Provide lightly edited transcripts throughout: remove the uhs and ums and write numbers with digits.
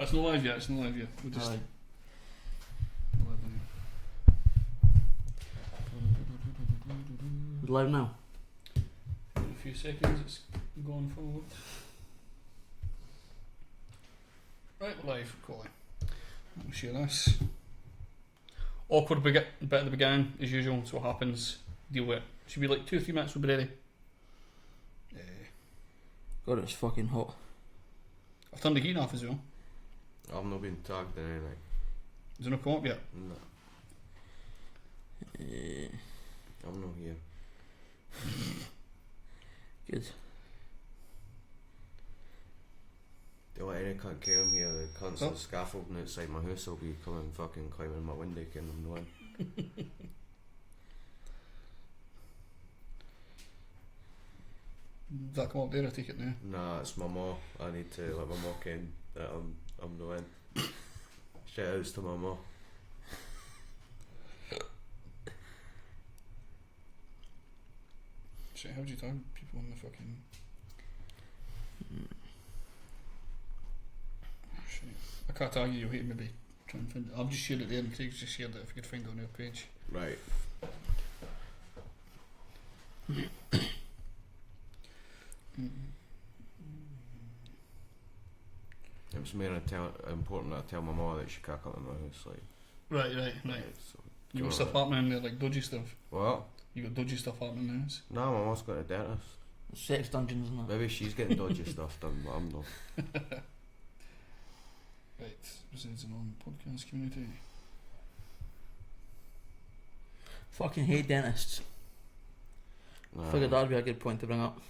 it's not live yet. We'll just... Aye. Live now. In a few seconds, it's going forward. Right, we're live. Cool. We'll share this. Awkward bit at the beginning, as usual. So what happens? Deal with it. Should be like 2 or 3 minutes. We'll be ready. God, it's fucking hot. I've turned the heating off as well. I've not been tagged in anything. Has it not come up yet? No. I'm not here. Good. Don't let any cunt come here. The cunts on the scaffolding outside my house will be coming fucking climbing my window and I'm not in. Does that come up there? I take it now. Nah, it's my ma. I need to let my ma ken that I'm not in. Shout outs to my ma. Shit, how do you tag people on the fucking... Shit. I can't tag you, you'll hate maybe try and find it. I've just shared it there and Craig's just shared it if you could find it on your page. Right. It was more important that I tell my ma that she can't come to my house. Like. Right. So, You got stuff happening in there, like dodgy stuff? What? You got dodgy stuff happening in the house? Nah, my ma's got a dentist. Sex dungeons and that. Maybe she's getting dodgy stuff done, but I'm not. Right, resides on podcast community. Fucking hate dentists. Nah. Figured that'd be a good point to bring up.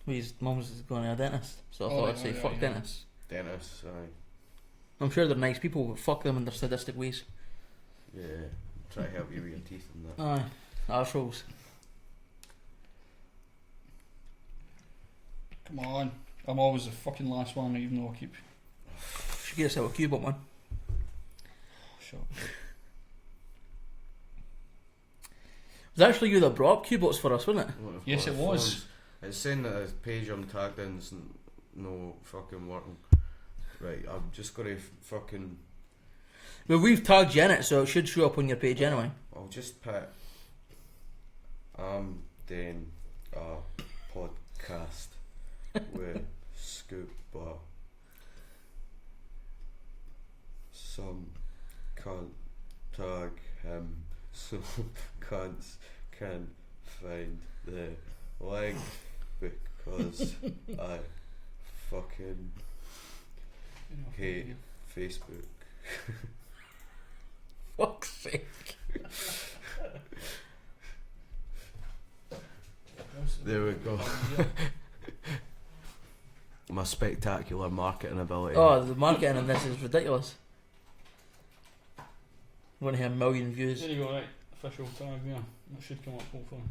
His mum's going to a dentist, so I thought I'd say fuck dentists. Dentists, aye. I'm sure they're nice people, but fuck them in their sadistic ways. Yeah, try to help you with your teeth and that. Aye, arseholes. Come on, I'm always the fucking last one, even though I keep... Should get yourself a cube up, man. Shut up. It was actually you that brought up Q-bots for us, wasn't it? Yes, it was. It's saying that the page I'm tagged in is no fucking working. Right, I'm just gonna fucking... Well, we've tagged you in it, so it should show up on your page anyway. I'll just put... I'm doing a podcast with Scuba. Some cunt tag him so cunts can find the link because I fucking hate Facebook. Fuck's sake. There we go. My spectacular marketing ability. Oh, the marketing in this is ridiculous. I'm going to hear a million views. There you go, right. Official tag, yeah. That should come up hopefully.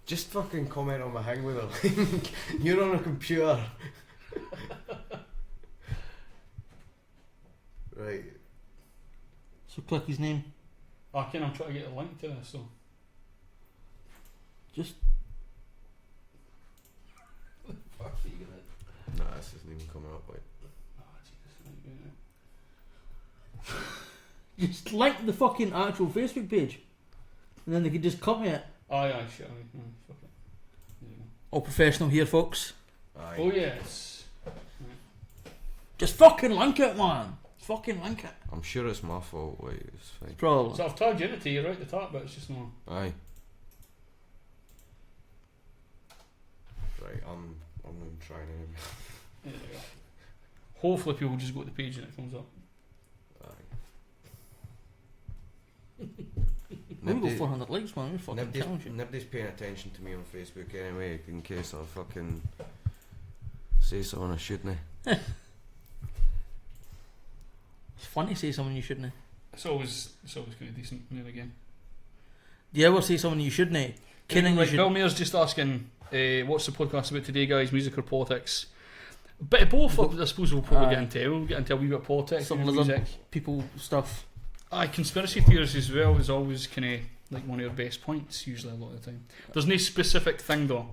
Just fucking comment on my hang with a link. You're on a computer. Right. So click his name. I'm trying to get a link to this, so... Just... Fuck, are you gonna... Nah, this isn't even coming up, like... Just like the fucking actual Facebook page. And then they could just copy it. Aye, shit, fuck it. There you go. All professional here, folks. Aye. Oh yes. Just fucking link it, man. Fucking link it. I'm sure it's my fault, like, it's fine. Probably. So I've tagged you in it to you right at the top, but it's just not... Aye. Right, I'm going to try now. There you go. Hopefully people just go to the page and it comes up. We've got 400 likes, man. We're fucking killing you. Nobody's paying attention to me on Facebook anyway, in case I fucking say something I shouldn't. It's fun to say something you shouldn't. It's always kind of decent now and again. Do you ever say something you shouldn't? Right, Bill Mayer's just asking, what's the podcast about today, guys? Music or politics? A bit of both, I suppose we'll probably get into. We'll get into a wee bit of politics, some music, people stuff. Conspiracy theories as well is always kind of like one of your best points, usually a lot of the time. There's no specific thing though.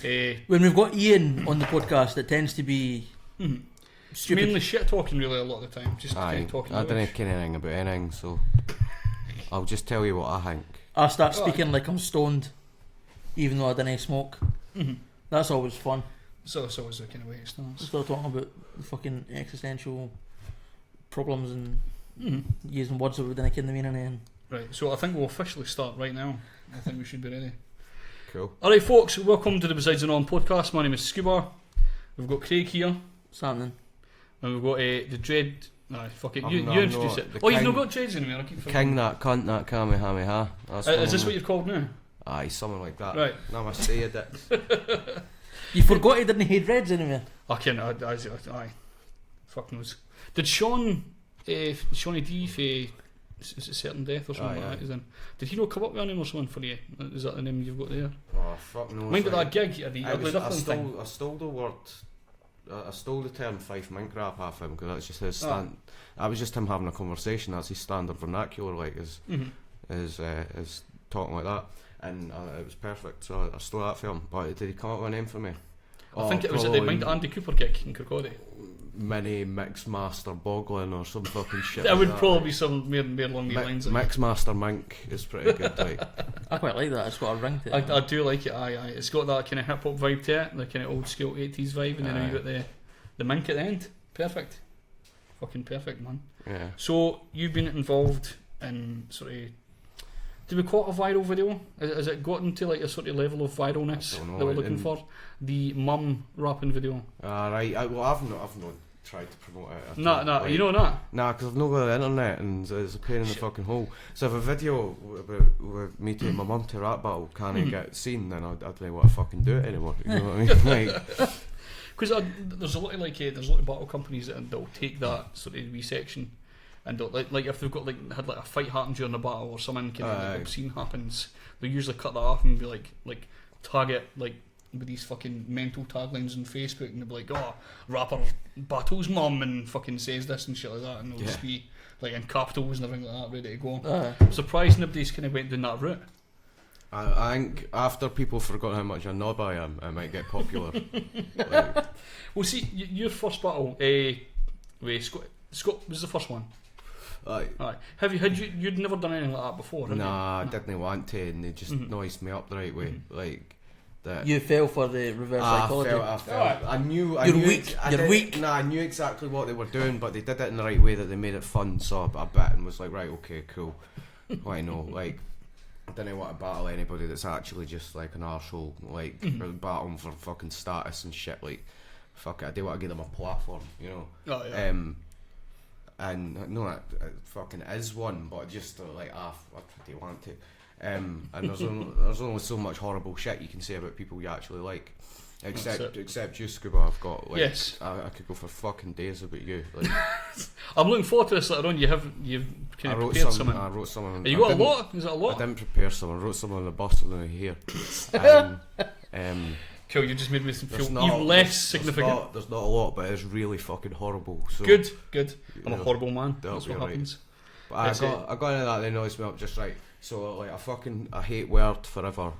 When we've got Ian on the podcast, it tends to be stupid. Mainly shit talking really a lot of the time. Just Aye, talking. I don't know anything about anything, so I'll just tell you what I think. I start speaking like I'm stoned, even though I didn't smoke. That's always fun. So it's always the kind of way it starts. Start talking about the fucking existential problems and using words that we didn't ken the meaning in. Right, so I think we'll officially start right now. I think we should be ready. Cool. Alright folks, welcome to the Besides the Norm podcast. My name is Scuba. We've got Craig here. What's happening? And we've got the dread... Nah, fuck it, I'm you not- introduce it. the Oh, you've king- not got dreads anymore, I keep King forgetting. that cunt that Kamihamiha. Is this what you're called now? Aye, something like that. Right. Namaste, you dicks. You forgot he didn't hate reds anyway. I can't, aye. Fuck knows. Did Shawnee D for is it Certain Death or something Aye, like aye. that? Did he not come up with a name or something for you? Is that the name you've got there? Oh, fuck no. Mind that gig at the I Ugly Duckling thing? stole the word. I stole the term five mink rap off him because that's just his stand. That was just him having a conversation. That's his standard vernacular, like is talking like that, and it was perfect. So I stole that from him. But did he come up with a name for me? I think it was at the Mind Andy Cooper gig in Kirkcaldy. Mini Mixmaster Boglin or some fucking shit. That like would that. probably be some more along the lines. Mixmaster Mink is pretty good. Like I quite like that. It's got a ring to it. I do like it. Aye. It's got that kind of hip hop vibe to it, the kind of old school 80s vibe, and then you got the mink at the end. Perfect. Fucking perfect, man. yeah. So you've been involved in sort of. Did we call it a viral video? Has it gotten to like a sort of level of viralness I don't know, that we're looking for? The mum rapping video. Right. Well, I've not tried to promote it. Nah, Like, you know that. Nah, because I've not got the internet and it's a pain in the fucking hole. So if a video with me taking my mum to a rap battle can't get seen, then I don't know what to fucking do it anymore. You know what I mean? Like, Because there's a lot of there's a lot of battle companies that'll take that sort of wee section, and they'll, like if they've got had a fight happen during the battle or something kind of obscene happens, they'll usually cut that off and be like tag it like with these fucking mental taglines on Facebook, and they'll be like, oh, rapper battles mum and fucking says this and shit like that, and they'll just be like in capitals and everything like that, ready to go. I'm surprised nobody's kind of went down that route. I think after people forgot how much a knob I am, I might get popular. Like, Well, see, your first battle, Scott was the first one. Aye. You'd never done anything like that before, have nah, I didn't want to, and they just noised me up the right way. Like that. You fell for the reverse psychology. I felt. I knew. You're weak. You're weak. Nah, I knew exactly what they were doing, but they did it in the right way that they made it fun. So I bit and was like, right, okay, cool. Why no? Like, I didn't want to battle anybody that's actually just like an arsehole, like battling for fucking status and shit. Like, fuck it, I do want to give them a platform, you know. Oh, yeah. And no, it fucking is one, but just like, I do want to. And there's only so much horrible shit you can say about people you actually like. Except you, Scuba. I've got like, yes. I could go for fucking days about you. Like, I'm looking forward to this later on. You've kind of prepared something. I wrote something. You got a lot? Is it a lot? I didn't prepare some. I wrote some on the bus on the way here. Cool, you just made me feel not, even less significant. There's not a lot, but it's really fucking horrible. So, good. I'm a horrible man. That's what right. happens. But I got into that. They noised me up just right. So like I hate word forever.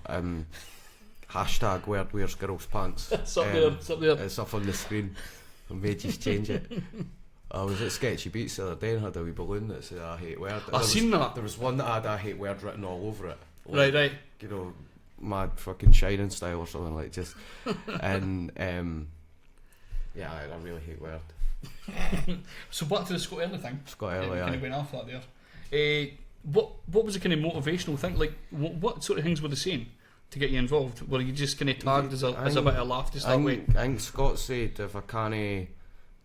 Hashtag word wears girls' pants. It's up there. It's up on the screen. I made you change it. I was at Sketchy Beats the other day and had a wee balloon that said I hate word. I've seen that. There was one that had I hate word written all over it. Like, right. You know, mad fucking shining style or something like just. And yeah, I really hate word. So back to the Scott Early thing. Scott Early, kind of went off that there. What was the kind of motivational thing? Like, what sort of things were they saying to get you involved? Were you just kind of tagged as a bit of laugh to start with? I think Scott said if I can't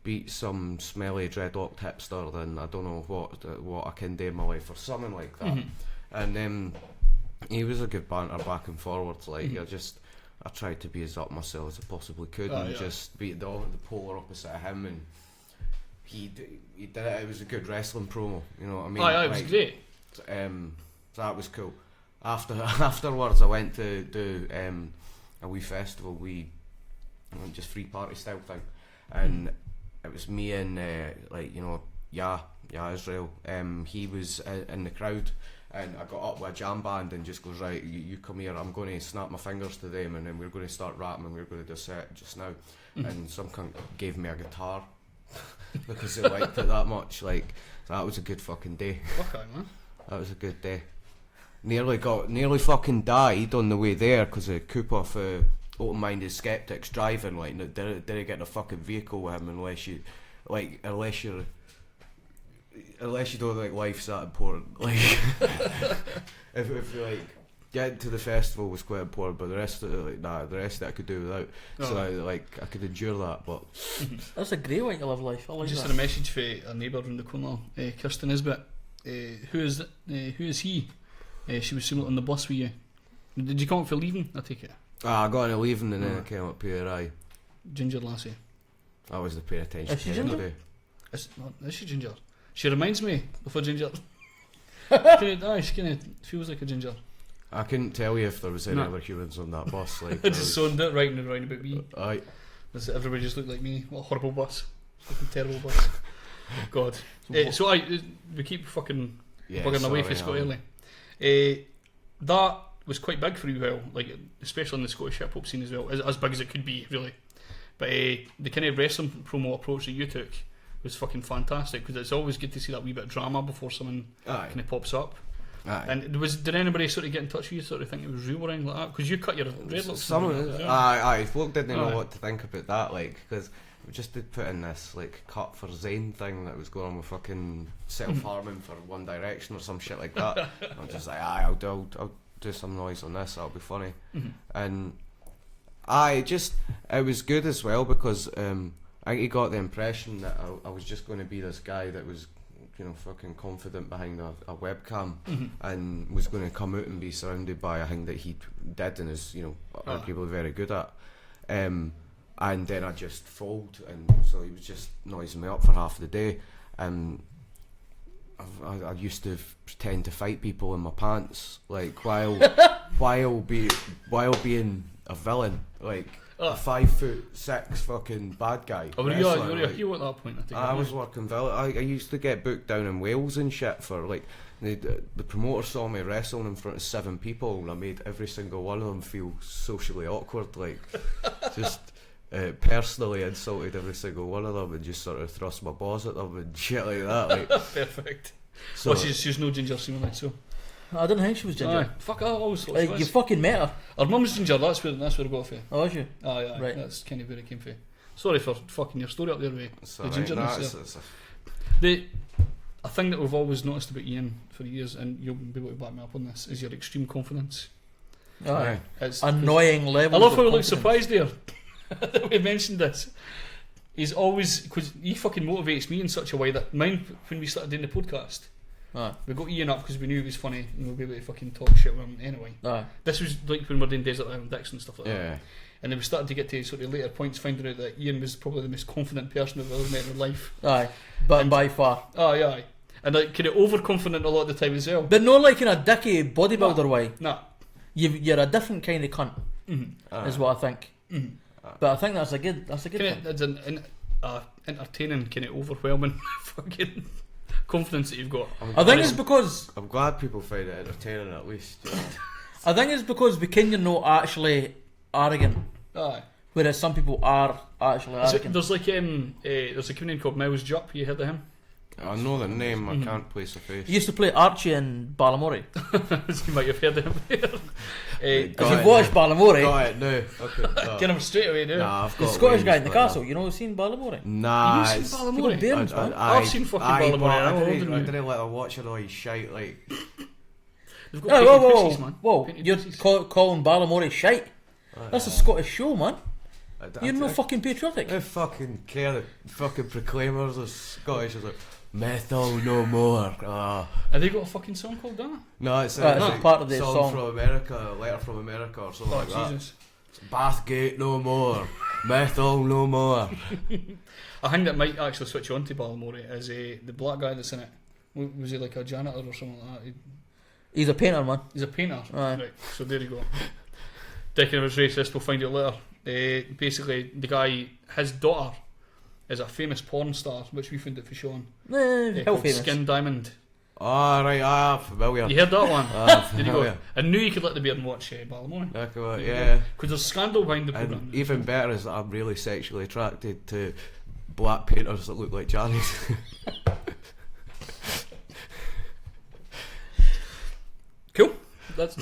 beat some smelly dreadlock hipster, then I don't know what I can do in my life or something like that. And he was a good banter back and forwards. Like I tried to be as up myself as I possibly could, just beat the polar opposite of him, and he did it. It was a good wrestling promo. You know what I mean? It was great. So that was cool. Afterwards, I went to do a wee festival, just free party style thing, and it was me and Israel. He was in the crowd, And I got up with a jam band and just goes, right, you come here, I'm going to snap my fingers to them, and then we're going to start rapping and we're going to do a set just now. And some cunt gave me a guitar because they liked it that much. Like, that was a good fucking day. Okay, man. That was a good day. Nearly fucking died on the way there because of coup off open-minded skeptics driving. Like, didn't get in a fucking vehicle with him unless you don't think life's that important. Like, if you like getting to the festival was quite important, but the rest of it, the rest of it I could do without. So I could endure that. But that's a great way to live life. I like just that. had a message for a neighbour around the corner, Kirsten Nisbet. Who is he? She was sitting on the bus with you. Did you come up for leaving? I take it. I got in leaving and then I came up here. Ginger lassie. I was the pay attention. Is she ginger? Is she ginger? She reminds me of a ginger. She kind of feels like a ginger. I couldn't tell you if there was any other humans on that bus. Like, I just zoned it right and round about me. Aye. Everybody just looked like me. What a horrible bus. Fucking terrible bus. God. So we keep fucking bugging away for Scott Early. That was quite big for a while, like especially in the Scottish hip hop scene as well, as big as it could be, really. But the kind of wrestling promo approach that you took was fucking fantastic, because it's always good to see that wee bit of drama before someone kind of pops up. Aye. And did anybody sort of get in touch with you, sort of think it was real or anything like that? Because you cut your dreadlocks. Aye, folk didn't know what to think about that, like, because we just did put in this like cut for Zayn thing that was going on with fucking self-harming for One Direction or some shit like that. I'm just like, I'll do some noise on this, that'll be funny. And it was good as well, because I think he got the impression that I was just going to be this guy that was, you know, fucking confident behind a webcam, and was going to come out and be surrounded by a thing that he did and is, you know, arguably very good at. And then I just fold, and so he was just noising me up for half the day. And I used to pretend to fight people in my pants, like while being a villain, like a 5'6" fucking bad guy. Oh, were you a heel at that point? I was working villain. I used to get booked down in Wales and shit for like the promoter saw me wrestling in front of 7 people, and I made every single one of them feel socially awkward, like just. Personally insulted every single one of them and just sort of thrust my balls at them and shit like that. Like. Perfect. So she's no ginger seemingly, so. I didn't think she was ginger. Fuck, I always thought like, she was. You fucking met her. Her mum's ginger, that's where it got for. Oh, was you? Yeah, right. That's kind of where it came from. Sorry for fucking your story up there with the gingerness. A thing that we've always noticed about Ian for years, and you'll be able to back me up on this, is your extreme confidence. Aye. It's annoying level. I love how he looks surprised there. That we mentioned this. He's always, because he fucking motivates me in such a way that when we started doing the podcast, we got Ian up because we knew he was funny and we'll be able to fucking talk shit with him anyway. This was like when we were doing Desert Island Dicks and stuff like that. And then we started to get to sort of later points, finding out that Ian was probably the most confident person I've ever met in life. But by far. Aye. And like kind of overconfident a lot of the time as well. But not like in a dicky bodybuilder way. Nah. You're a different kind of cunt. Is what I think. But I think that's a good thing. It's an entertaining, kind of overwhelming fucking confidence that you've got. I think it's because I'm glad people find it entertaining at least. You know. I think it's because you're not actually arrogant. Whereas some people are actually arrogant. There's like there's a comedian called Miles Jupp. You heard of him? I know the name. I can't place a face. He used to play Archie in Balamori. You might have heard of him there. If you've watched Balamori, got it now. Get him straight away now. Nah, the Scottish guy in the castle. You know, seen Balamori? Nah, you've seen Balamori? I've seen fucking Balamori. I didn't let her watch it all. You shite like. Whoa! You're calling Balamori shite? That's a Scottish show, man. You're no fucking patriotic. I fucking care. The fucking proclaimers are Scottish. It's like metal no more. Have they got a fucking song called that? No, it's like part of the song from America, a letter from America or something like Jesus. that. Bathgate no more. Metal no more. A thing that might actually switch on to Balamori is the black guy that's in it. Was he like a janitor or something like that? He's a painter, man. He's a painter. Right, so there you go. Thinking it was racist, we'll find it later. Basically, the guy, his daughter is a famous porn star, which we found out for Sean. How famous? Skin Diamond. Oh, right, familiar. You heard that one? Did you go? Familiar. I knew you could let the beard and watch Ballamore. Yeah. Because there's scandal behind the And programme. even better is that I'm really sexually attracted to black painters that look like Johnny's. Cool. That's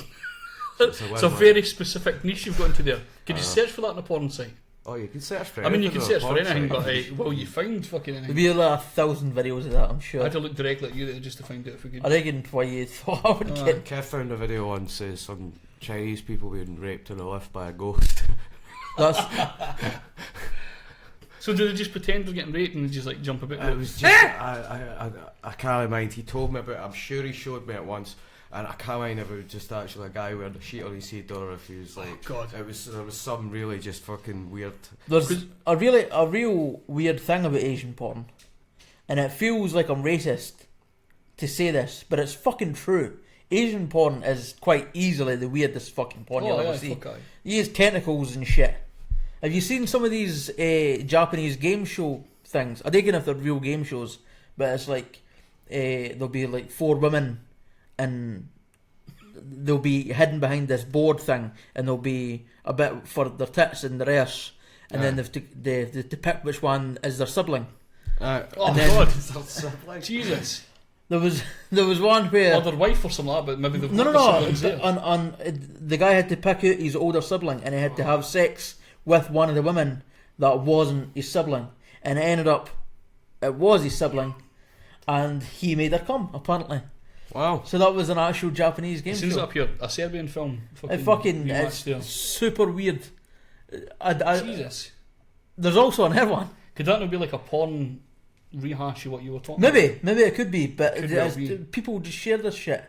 It's a it's a very specific niche you've got into there. Could you search for that on a porn site? Oh, you can search for I mean, you anything can search on a for porn anything, site. but will you find fucking There'll anything? be like 1,000 videos of that, I'm I sure. had to look directly at you there just to find out if we could. I reckon why you thought I would get. Kev found a video on says some Chinese people being raped in a lift by a ghost. That's So do they just pretend they're getting raped and they just like jump a bit? It was just I can't mind. He told me about it. I'm sure he showed me it once, and I can't mind if it was just actually a guy wearing a sheet on his head or if he was like. God. There was some really just fucking weird. there's a real weird thing about Asian porn, and it feels like I'm racist to say this, but it's fucking true. Asian porn is quite easily the weirdest fucking porn you'll ever see. fuck aye. He has tentacles and shit. Have you seen some of these Japanese game show things? I don't know if they're real game shows, but it's like there'll be like 4 women and they'll be hidden behind this board thing, and there'll be a bit for their tits and their ass, and then they have to pick which one is their sibling. Oh And then- God! Jesus! There was one where Or their wife or something like that, but maybe they've no, got the no. siblings there. On the guy had to pick out his older sibling, and he had to have sex with one of the women that wasn't his sibling, and it ended up it was his sibling, and he made her come apparently. Wow. So that was an actual Japanese game As soon as show. up here, a Serbian film. It's there. super weird. I, Jesus. there's also another one. Could that not be like a porn rehash of what you were talking about? Maybe it could be, but Could well be. people just share this shit,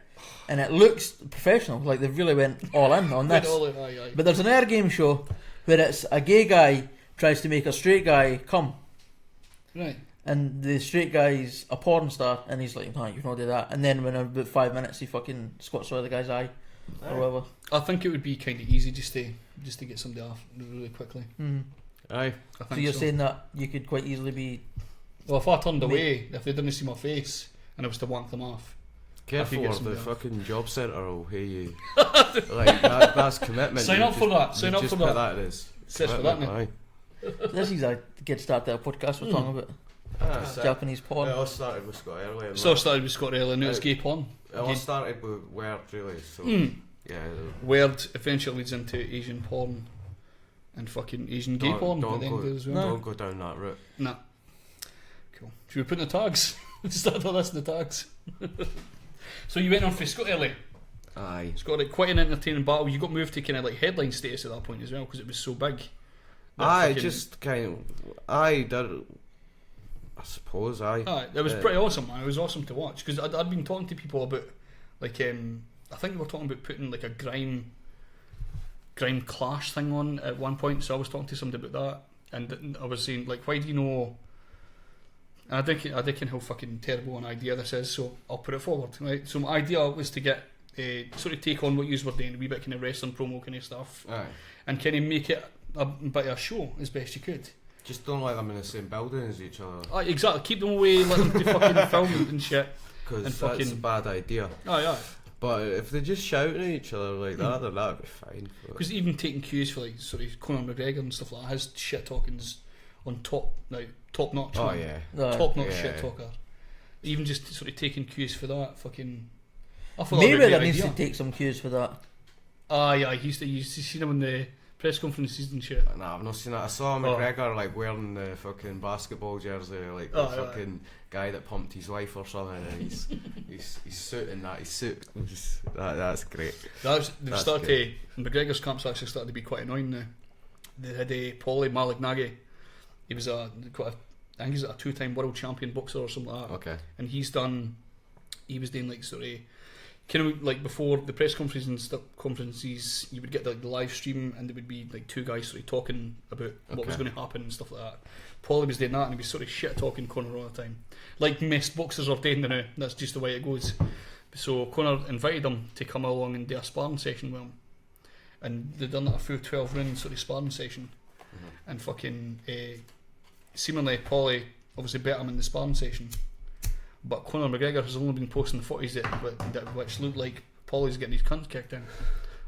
and it looks professional, like they really went all in on this. Aye. But there's an air game show where it's a gay guy tries to make a straight guy come, Right. and the straight guy's a porn star, and he's like, "No, you can do that." And then when about 5 minutes, he fucking squats out of the guy's eye, or whatever. I think it would be kind of easy just to get somebody off really quickly. Mm. Aye. I think So you're saying that you could quite easally be. Well, if I turned away, if they didn't see my face, and I was to wank them off, Careful, get or somebody the off. fucking job centre will pay you. Like that's commitment. Sign You up for just- that, sign you up just for put that. that as Says for that, commitment, This is a good start to a podcast. We're talking about aye. That's it. Japanese porn. It all started with Scott earlier. so I started with Scott Early, now it's gay porn. It all started with Word, really. So yeah. Word eventually leads into Asian porn and fucking Asian gay porn at the end of it as well. Don't go down that route. Nah. Cool. Should we put in the tags? Start all this in the tags. So you went on for Scott Early. Aye. It's got like quite an entertaining battle. You got moved to kind of like headline status at that point as well because it was so big. That Aye, fucking- just kind of. Aye, did. I suppose. Aye. Aye, it was pretty awesome, man. It was awesome to watch because I'd been talking to people about like I think we were talking about putting like a grime clash thing on at one point. So I was talking to somebody about that, and I was saying like, why do you know? And I think how fucking terrible an idea this is. So I'll put it forward. Right. So my idea was to get sort of take on what you were doing, a wee bit kind of wrestling promo kind of stuff, Aye. and kind of make it a bit of a show as best you could. Just don't let them in the same building as each other. Exactly. Keep them away. Let them do fucking film and shit. Because And that's fucking- a bad idea. Aye. But if they just shout at each other like that, then that'd be fine. But Because even taking cues for like sort of Conor McGregor and stuff like that, his shit talking's on top notch. oh man. yeah. Top notch Yeah. shit talker. Even just sort of taking cues for that, fucking. I thought that would be a Mayweather great needs idea. to take some cues for that. Aye, he's seen him in the press conferences and shit. Nah, I've not seen that. I saw McGregor like wearing the fucking basketball jersey, like the fucking guy that pumped his wife or something, and he's suiting that. His suit. That's great. They've That's started to, McGregor's camp's actually started to be quite annoying now. They had Paulie Malignaggi. He was I think he's a 2-time world champion boxer or something like that. Okay. And he was doing like sort of kind of like before the press conferences and stuff, conferences, you would get like the live stream and there would be like 2 guys sort of talking about what was Okay. going to happen and stuff like that. Paulie was doing that and he was sort of shit talking Conor all the time, like most boxers are doing now. That's just the way it goes. So Conor invited him to come along and do a sparring session with him, and they done a full 12-round sort of sparring session, and fucking seemingly Paulie obviously bet him in the sparring session, but Conor McGregor has only been posting the footage which look like Paulie's getting his cunt kicked in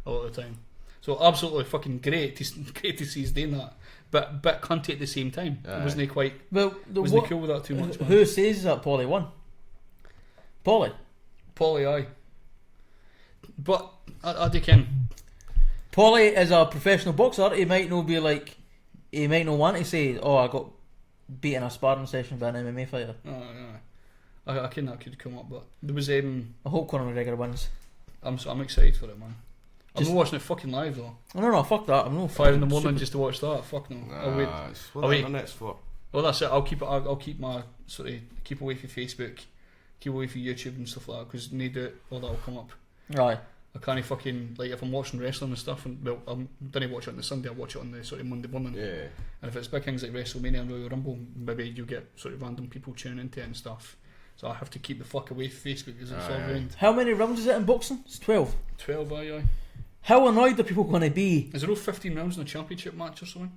a lot of the time. So absolutely fucking great to see he's doing that, but bit cunty at the same time. Wasn't he quite? Well, wasn't he cool with that too much? Who says that Paulie won? Paulie, aye. But I do ken. Paulie is a professional boxer. He might not want to say, "Oh, I got beat in a sparring session by an MMA fighter." I ken that could come up, but there was I hope Conor McGregor wins. I'm excited for it, man. I'm not watching it fucking live though. No, fuck that. I'm not 5 in the morning just to watch that. Fuck no. I'll wait. What the internet's for? Well, that's it. I'll keep my keep away from Facebook, keep away from YouTube and stuff like that, because need it, all that'll come up. Right. I can't fucking, like, if I'm watching wrestling and stuff, and well, I don't watch it on the Sunday. I watch it on the sort of Monday morning. Yeah. And if it's big things like WrestleMania and Royal Rumble, maybe you get sort of random people tuning into it and stuff. So I have to keep the fuck away from Facebook because it's all ruined. How many rounds is it in boxing? It's 12. 12, aye. How annoyed are people going to be? Is there all 15 rounds in a championship match or something?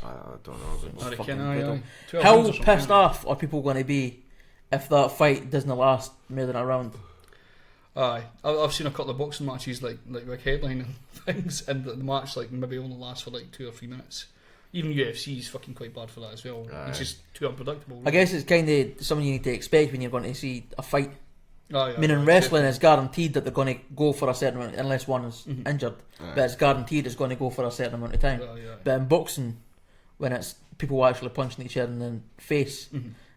I don't know. I reckon, aye. How pissed off are people going to be if that fight doesn't last more than a round? Aye, I've seen a couple of boxing matches like headline and things, and the match like maybe only lasts for like 2 or 3 minutes. Even UFC is fucking quite bad for that as well. Aye. It's just too unpredictable. Really. I guess it's kind of something you need to expect when you're going to see a fight. Aye, Meaning wrestling is guaranteed that they're going to go for a certain amount, unless one is injured. But it's guaranteed it's going to go for a certain amount of time. But in boxing, when it's people actually punching each other in the face,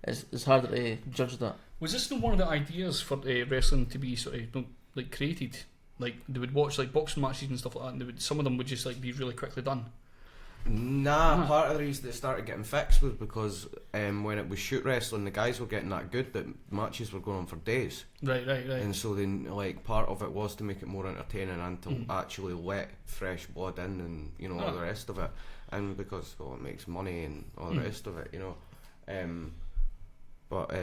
it's harder to judge that. Was this not one of the ideas for wrestling to be sort of like created? Like they would watch like boxing matches and stuff like that, and some of them would just like be really quickly done. Nah, part of the reason they started getting fixed was because when it was shoot wrestling, the guys were getting that good that matches were going on for days. Right. And so then, like, part of it was to make it more entertaining and to actually let fresh blood in and, you know, all the rest of it. And because, well, it makes money and all the rest of it, you know. But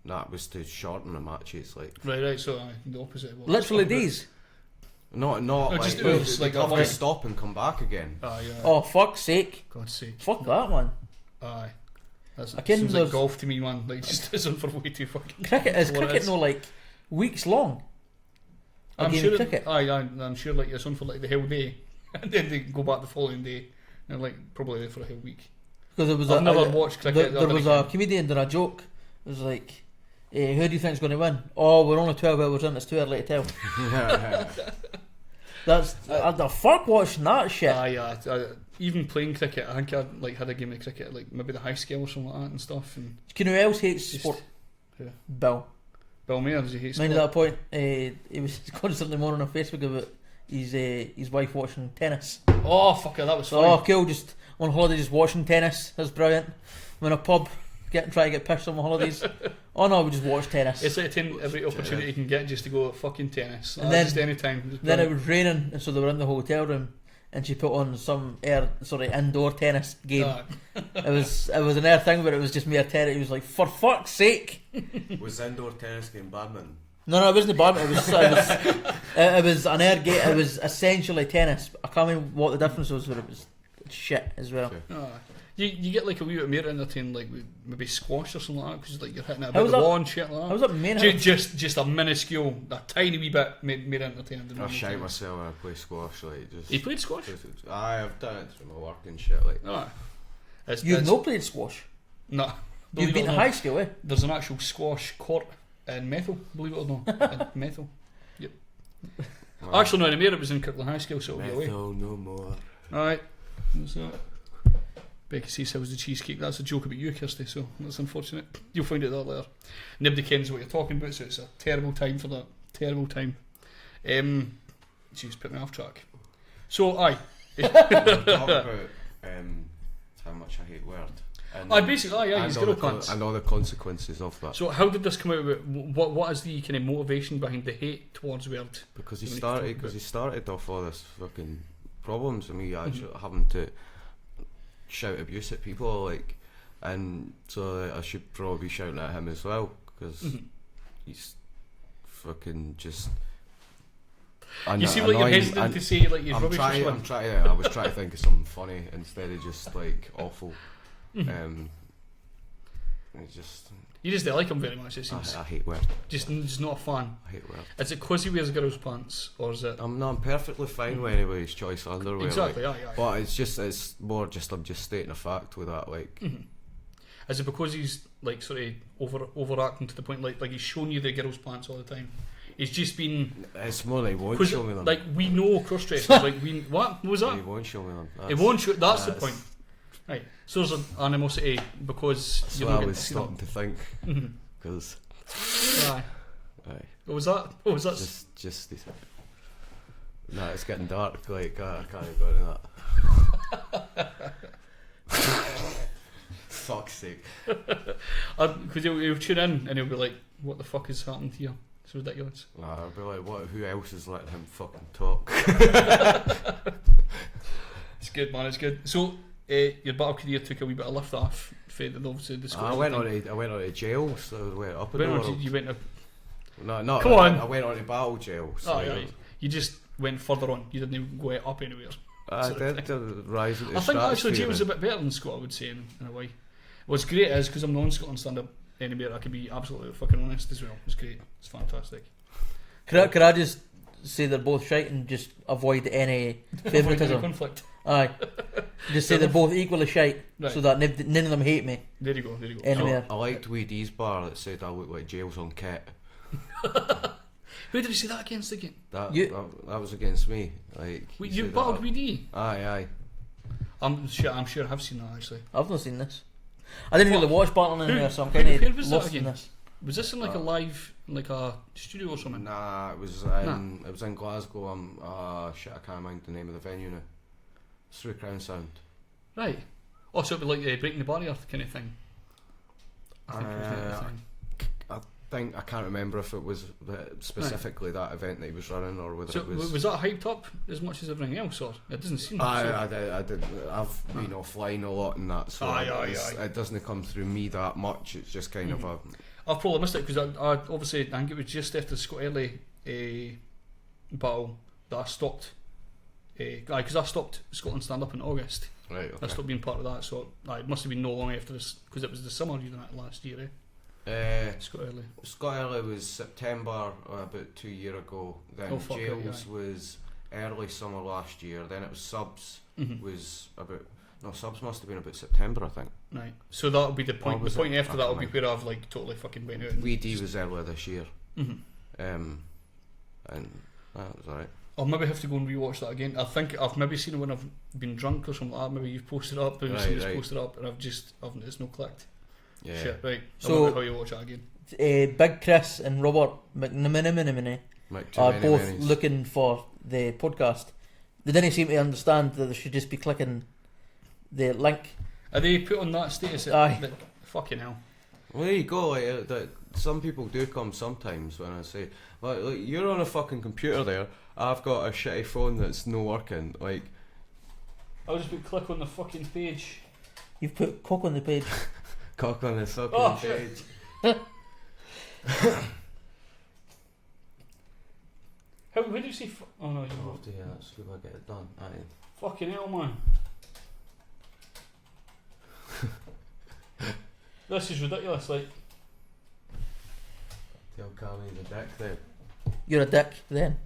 that was to shorten the matches, like. Right, so the opposite. Literally days. Not like, just, it was like like have to stop and come back again. Oh, fuck's sake. God's sake. Fuck that, man. Aye. That I seems like golf to me, man. Like, just isn't for way too fucking... Cricket no, like, weeks long? I'm sure I'm sure, like, it's on for, like, the whole day. And then they go back the following day. And, like, probably there for a whole week. Because I've never watched cricket. There was a comedian did a joke. It was like, who do you think's going to win? Oh, we're only 12 hours in, it's too early to tell. That's the fuck watching that shit. Even playing cricket, I think I like had a game of cricket, like maybe the high scale or something like that and stuff. And you know who else hates sport? Bill Mayer, does he hate sport? Mind at that point, he was constantly moaning on Facebook about his wife watching tennis. Oh fuck it, that was funny. Oh cool, just on holiday just watching tennis. That's brilliant. I'm in a pub try to get pissed on my holidays. Oh no, we just watch tennis. It's like every opportunity you can get just to go fucking tennis. And then just any time. Then it was raining, and so they were in the hotel room, and she put on some indoor tennis game. It was an air thing, but it was just mere tennis. It was like, for fuck's sake. Was indoor tennis game badminton? No, it wasn't badminton. It was an air game. It was essentially tennis. I can't remember what the difference was, but it was shit as well. You get like a wee bit more entertaining, like maybe squash or something like that, because like you're hitting it about the wall and shit like that. How was that main? Just a minuscule, a tiny wee bit more entertaining than I shite myself when I play squash. Like, just you played squash? I've done it through my work and shit. Like, you've not played squash? No. You've been to high school, eh? There's an actual squash court in Methil, believe it or not. In Methil. Yep. Actually, no, in Amir it was in Kirkland High School, so it'll be away. No more. Alright. That's that. Becky says, how's the cheesecake? That's a joke about you, Kirsty, so that's unfortunate. You'll find out that later. Nobody cares what you're talking about, so it's a terrible time for that. Terrible time. She's put me off track. So, aye. Talk about how much I hate Word. He's girl pants. And all the consequences of that. So how did this come out? What is the kind of motivation behind the hate towards Word? Because he started off all this fucking problems of me actually having to shout abuse at people, like, and so I should probably be shouting at him as well, because he's fucking just. You seem like you're hesitant to say like you're rubbish. I was trying to think of something funny instead of just like awful. You just don't like him very much, it seems. I hate wear. Just not a fan. I hate wear. Is it because he wears girls' pants, or is it? I'm perfectly fine with anybody's choice of underwear. Exactly, like, aye. But it's more just I'm just stating a fact with that, like. Mm-hmm. Is it because he's like sort of overacting to the point like he's showing you the girls' pants all the time? He's just been. It's more like he won't show me them. Like we know cross-dressers. Like what was that? He won't show me them. He won't show. That's the point. Right. So there's an animosity because that's you what don't I get was to see starting them. to think. Mm-hmm. Because. Aye. What was that? What was that? Just this. Nah, it's getting dark. Like I can't go into that. Fuck's sake. Because he'll tune in and he'll be like, "What the fuck is happening here? It's ridiculous." I'll be like, "What? Who else is letting him fucking talk?" It's good, man. It's good. So your battle career took a wee bit of lift off. Obviously, the I went on to jail, so I went up in the world. You went to. No, come on. I went on to battle jail. So You just went further on. You didn't even go up anywhere. I did rise into I think actually jail was a bit better than Scott, I would say, in a way. What's great is, because I'm non-Scotland stand-up anywhere, I can be absolutely fucking honest as well. It's great. It's fantastic. Could I just say they're both shite and just avoid any favouritism? Conflict. Aye. Just say they're both equally shite, right. So that none of them hate me. There you go. Anywhere. I liked Weedy's bar that said I look like jails on Ket. Who did you say that against again? That was against me. Like you battled Weedy? Aye. I'm sure I have seen that actually. I've not seen this. I didn't really watch battling in there, so I'm kind of lost in this. Was this in like a live, like a studio or something? Nah, it was in Glasgow. Shit, I can't remember the name of the venue now. It's through Crown Sound. Right. Oh, so it'd be like breaking the barrier kind of thing. I can't remember if it was specifically that event that he was running or whether it was. Was that hyped up as much as everything else, or it doesn't seem? I did. I've been offline a lot in that, so it doesn't come through me that much. It's just kind of a. I've probably missed it because I obviously I think it was just after the Scott Early battle that I stopped. Because I stopped Scotland stand up in August. Right. Okay. I stopped being part of that, so it must have been no long after this because it was the summer you done it last year. Scott Early. Scott Early was September about 2 years ago. Then Jails was early summer last year. Then it was Subs was about. No, Subs must have been about September, I think. Right. So that'll be the point. The point after that will be where I've like totally fucking went out. Weedy was earlier this year. And that was alright. I'll maybe have to go and rewatch that again. I think I've maybe seen it when I've been drunk or something like that. Maybe you've posted it up, maybe somebody's posted it up, and it's no clicked. Yeah. Shit, right. So how you watch that again? Big Chris and Robert McNamee are both looking for the podcast. They didn't seem to understand that they should just be clicking the link. Are they put on that status? Aye. Fucking hell. Well, there you go. Like, some people do come sometimes when I say, like, you're on a fucking computer there. I've got a shitty phone that's no working. Like, I'll just put click on the fucking page. You've put cock on the page. Cock on the fucking page. How? When do you say? Oh no, you have to hear that Scuba get it done. Aye. Fucking hell, man. This is ridiculous. Like, tell Kami the dick then. You're a dick then.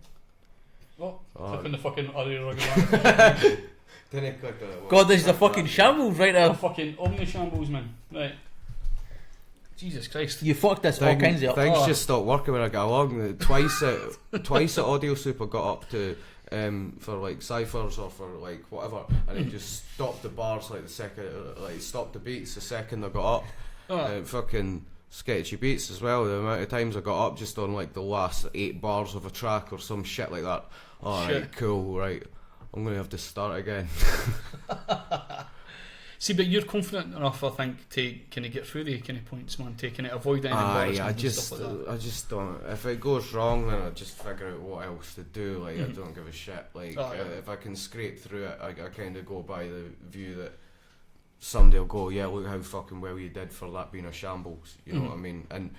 Click on the fucking area. Didn't click on it. God, this is a fucking shambles right now. A fucking omni shambles, man. Right. Jesus Christ. You fucked this all kinds of up. Things just stopped working when I got along. Twice at Audio Soup I got up to for like ciphers or for like whatever, and it just stopped the bars like the second, like stopped the beats the second I got up. Fucking sketchy beats as well. The amount of times I got up just on like the last 8 bars of a track or some shit like that. Alright, cool, right. I'm gonna have to start again. See, but you're confident enough, I think, to kind of get through the kind of points, man. To kind of avoid any I just don't. If it goes wrong, then I just figure out what else to do. Like, I don't give a shit. Like, if I can scrape through it, I kind of go by the view that somebody will go, yeah, look how fucking well you did for that being a shambles. You know what I mean? And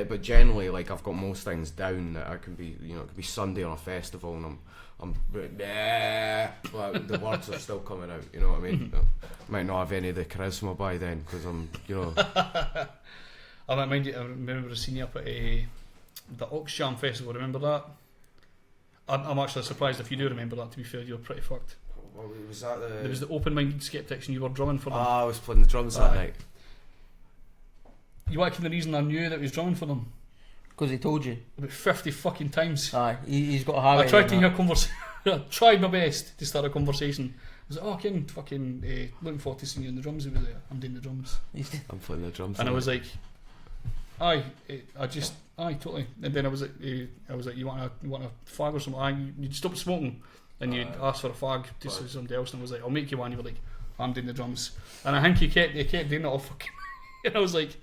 but generally, like, I've got most things down that I can be. You know, it could be Sunday on a festival, and I'm but the words are still coming out. You know what I mean? might not have any of the charisma by then because I'm, you know. I remember seeing you up at the Oxjam Festival. Remember that? I'm actually surprised if you do remember that. To be fair, you were pretty fucked. Well, was that There was the open-minded skeptics, and you were drumming for them. I was playing the drums that night. You want to know the reason I knew that he was drumming for them? Because he told you. About 50 fucking times. Aye, he's got a habit. I tried to hear a conversation. I tried my best to start a conversation. I was like, oh, Ken, fucking looking forward to seeing you on the drums. He was like, I'm doing the drums. I'm playing the drums. And I was like, aye, totally. And then I was like, you want a fag or something? Aye, you'd stop smoking and you'd ask for a fag to somebody else. And I was like, I'll make you one. You were like, I'm doing the drums. And I think he kept doing it all fucking. And I was like,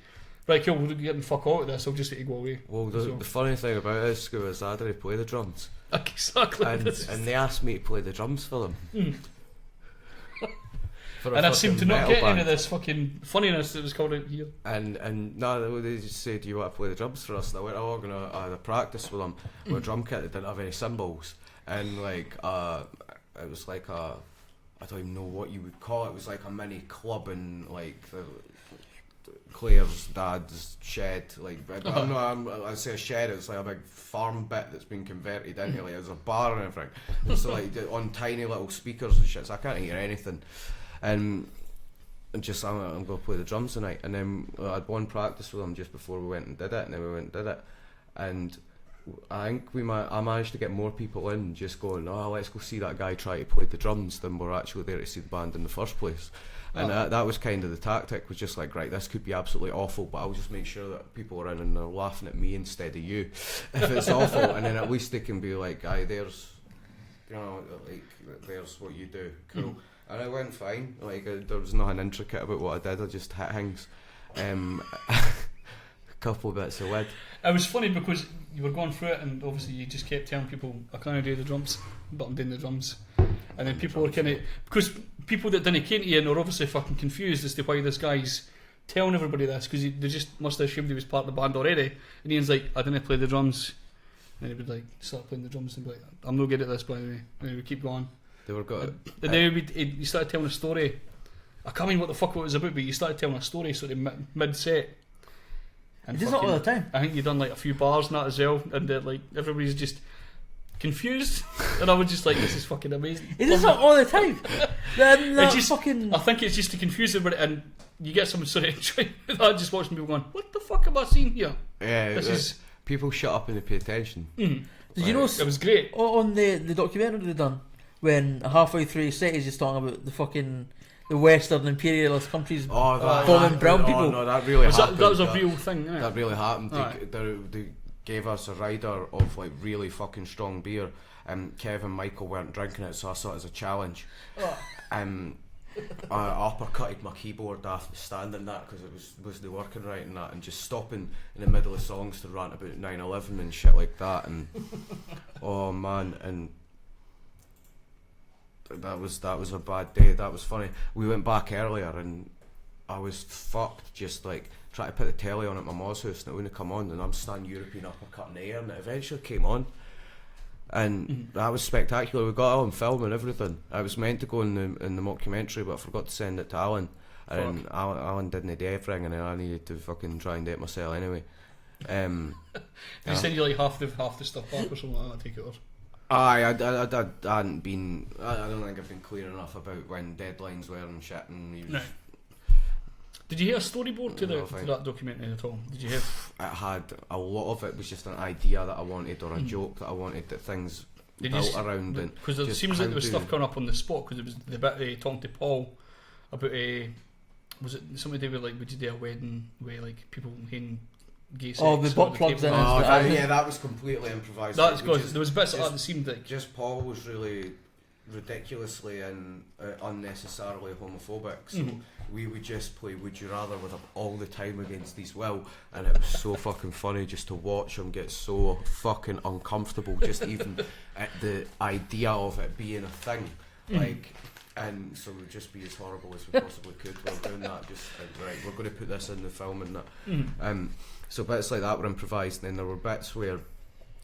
right, cool, we're getting fuck out of this. I'll just let you go away. Well, the funny thing about it is, Scuba, is I didn't play the drums. Exactly. And they asked me to play the drums for them. And I seem to not get any of this fucking funniness that was called out here. And no, they just said, do you want to play the drums for us? And I went, oh, I had a practice with them with a drum kit that didn't have any cymbals. And like, it was like I don't even know what you would call it. It was like a mini club in like Claire's dad's shed. Like, I'd say a shed. It's like a big farm bit that's been converted into like there's a bar and everything. It's like on tiny little speakers and shit. So I can't hear anything. And just I'm going to play the drums tonight. And then I had one practice with them just before we went and did it. And then we went and did it. And I think I managed to get more people in just going, oh, let's go see that guy try to play the drums than we're actually there to see the band in the first place. And that was kind of the tactic, was just like, right, this could be absolutely awful, but I'll just make sure that people are in and they're laughing at me instead of you if it's awful. And then at least they can be like, aye, there's, you know, like, there's what you do, cool. And it went fine, like, there was nothing intricate about what I did, I just hit things. A couple of bits of wood. It was funny because you were going through it and obviously you just kept telling people, I can't do the drums, but I'm doing the drums. And then people were kind of, because people that didn't came to you and were obviously fucking confused as to why this guy's telling everybody this, because they just must have assumed he was part of the band already. And Ian's like, I didn't play the drums. And he would like start playing the drums and be like, I'm no good at this, by the way. And he would keep going. They were good. And then he started telling a story. I can't remember what the fuck it was about, but he started telling a story sort of mid-set. He does that all the time. I think you done like a few bars and that as well, and like everybody's just confused, and I was just like, this is fucking amazing. He does that all the time. It's just, I think it's just to confuse everybody, and you get someone sort of enjoying that, just watching people going, what the fuck am I seeing here? Yeah, people shut up and they pay attention. Did you know it was great on the documentary they done when halfway through his set he's just talking about the Western imperialist countries bombing brown people. Oh no, that really happened. That was a real thing. Yeah. That really happened. They gave us a rider of like really fucking strong beer. Kev and Michael weren't drinking it, so I saw it as a challenge. I uppercutted my keyboard after standing that because it wasn't working right and that, and just stopping in the middle of songs to rant about 9/11 and shit like that. And oh man, and that was a bad day. That was funny. We went back earlier and I was fucked, just like trying to put the telly on at my mom's house and it wouldn't come on, and I'm standing European uppercut in the air and it eventually came on. And that was spectacular. We got it on film and everything. I was meant to go in the mockumentary, but I forgot to send it to Alan. And then Alan didn't do everything, and then I needed to fucking try and do it myself anyway. Did he send you like half the stuff back or something like that? I take it, or? I hadn't been. I don't think I've been clear enough about when deadlines were and shit. And no. Did you hear a storyboard to that documentary at all? Did you hear? It had a lot of it was just an idea that I wanted or a joke that I wanted, that things built around. Because it seems like there was stuff coming up on the spot, because it was the bit talking to Paul about was it something to do with like, would you do a wedding where like people in gay sex? Oh, the butt plugs in. That was completely improvised. That's because there was bits of that seemed like just Paul was really ridiculously and unnecessarily homophobic, so we would just play Would You Rather with him all the time against his will, and it was so fucking funny just to watch him get so fucking uncomfortable just even at the idea of it being a thing, like, and so we'd just be as horrible as we possibly could while doing that, just right, we're going to put this in the film and that. So bits like that were improvised, and then there were bits where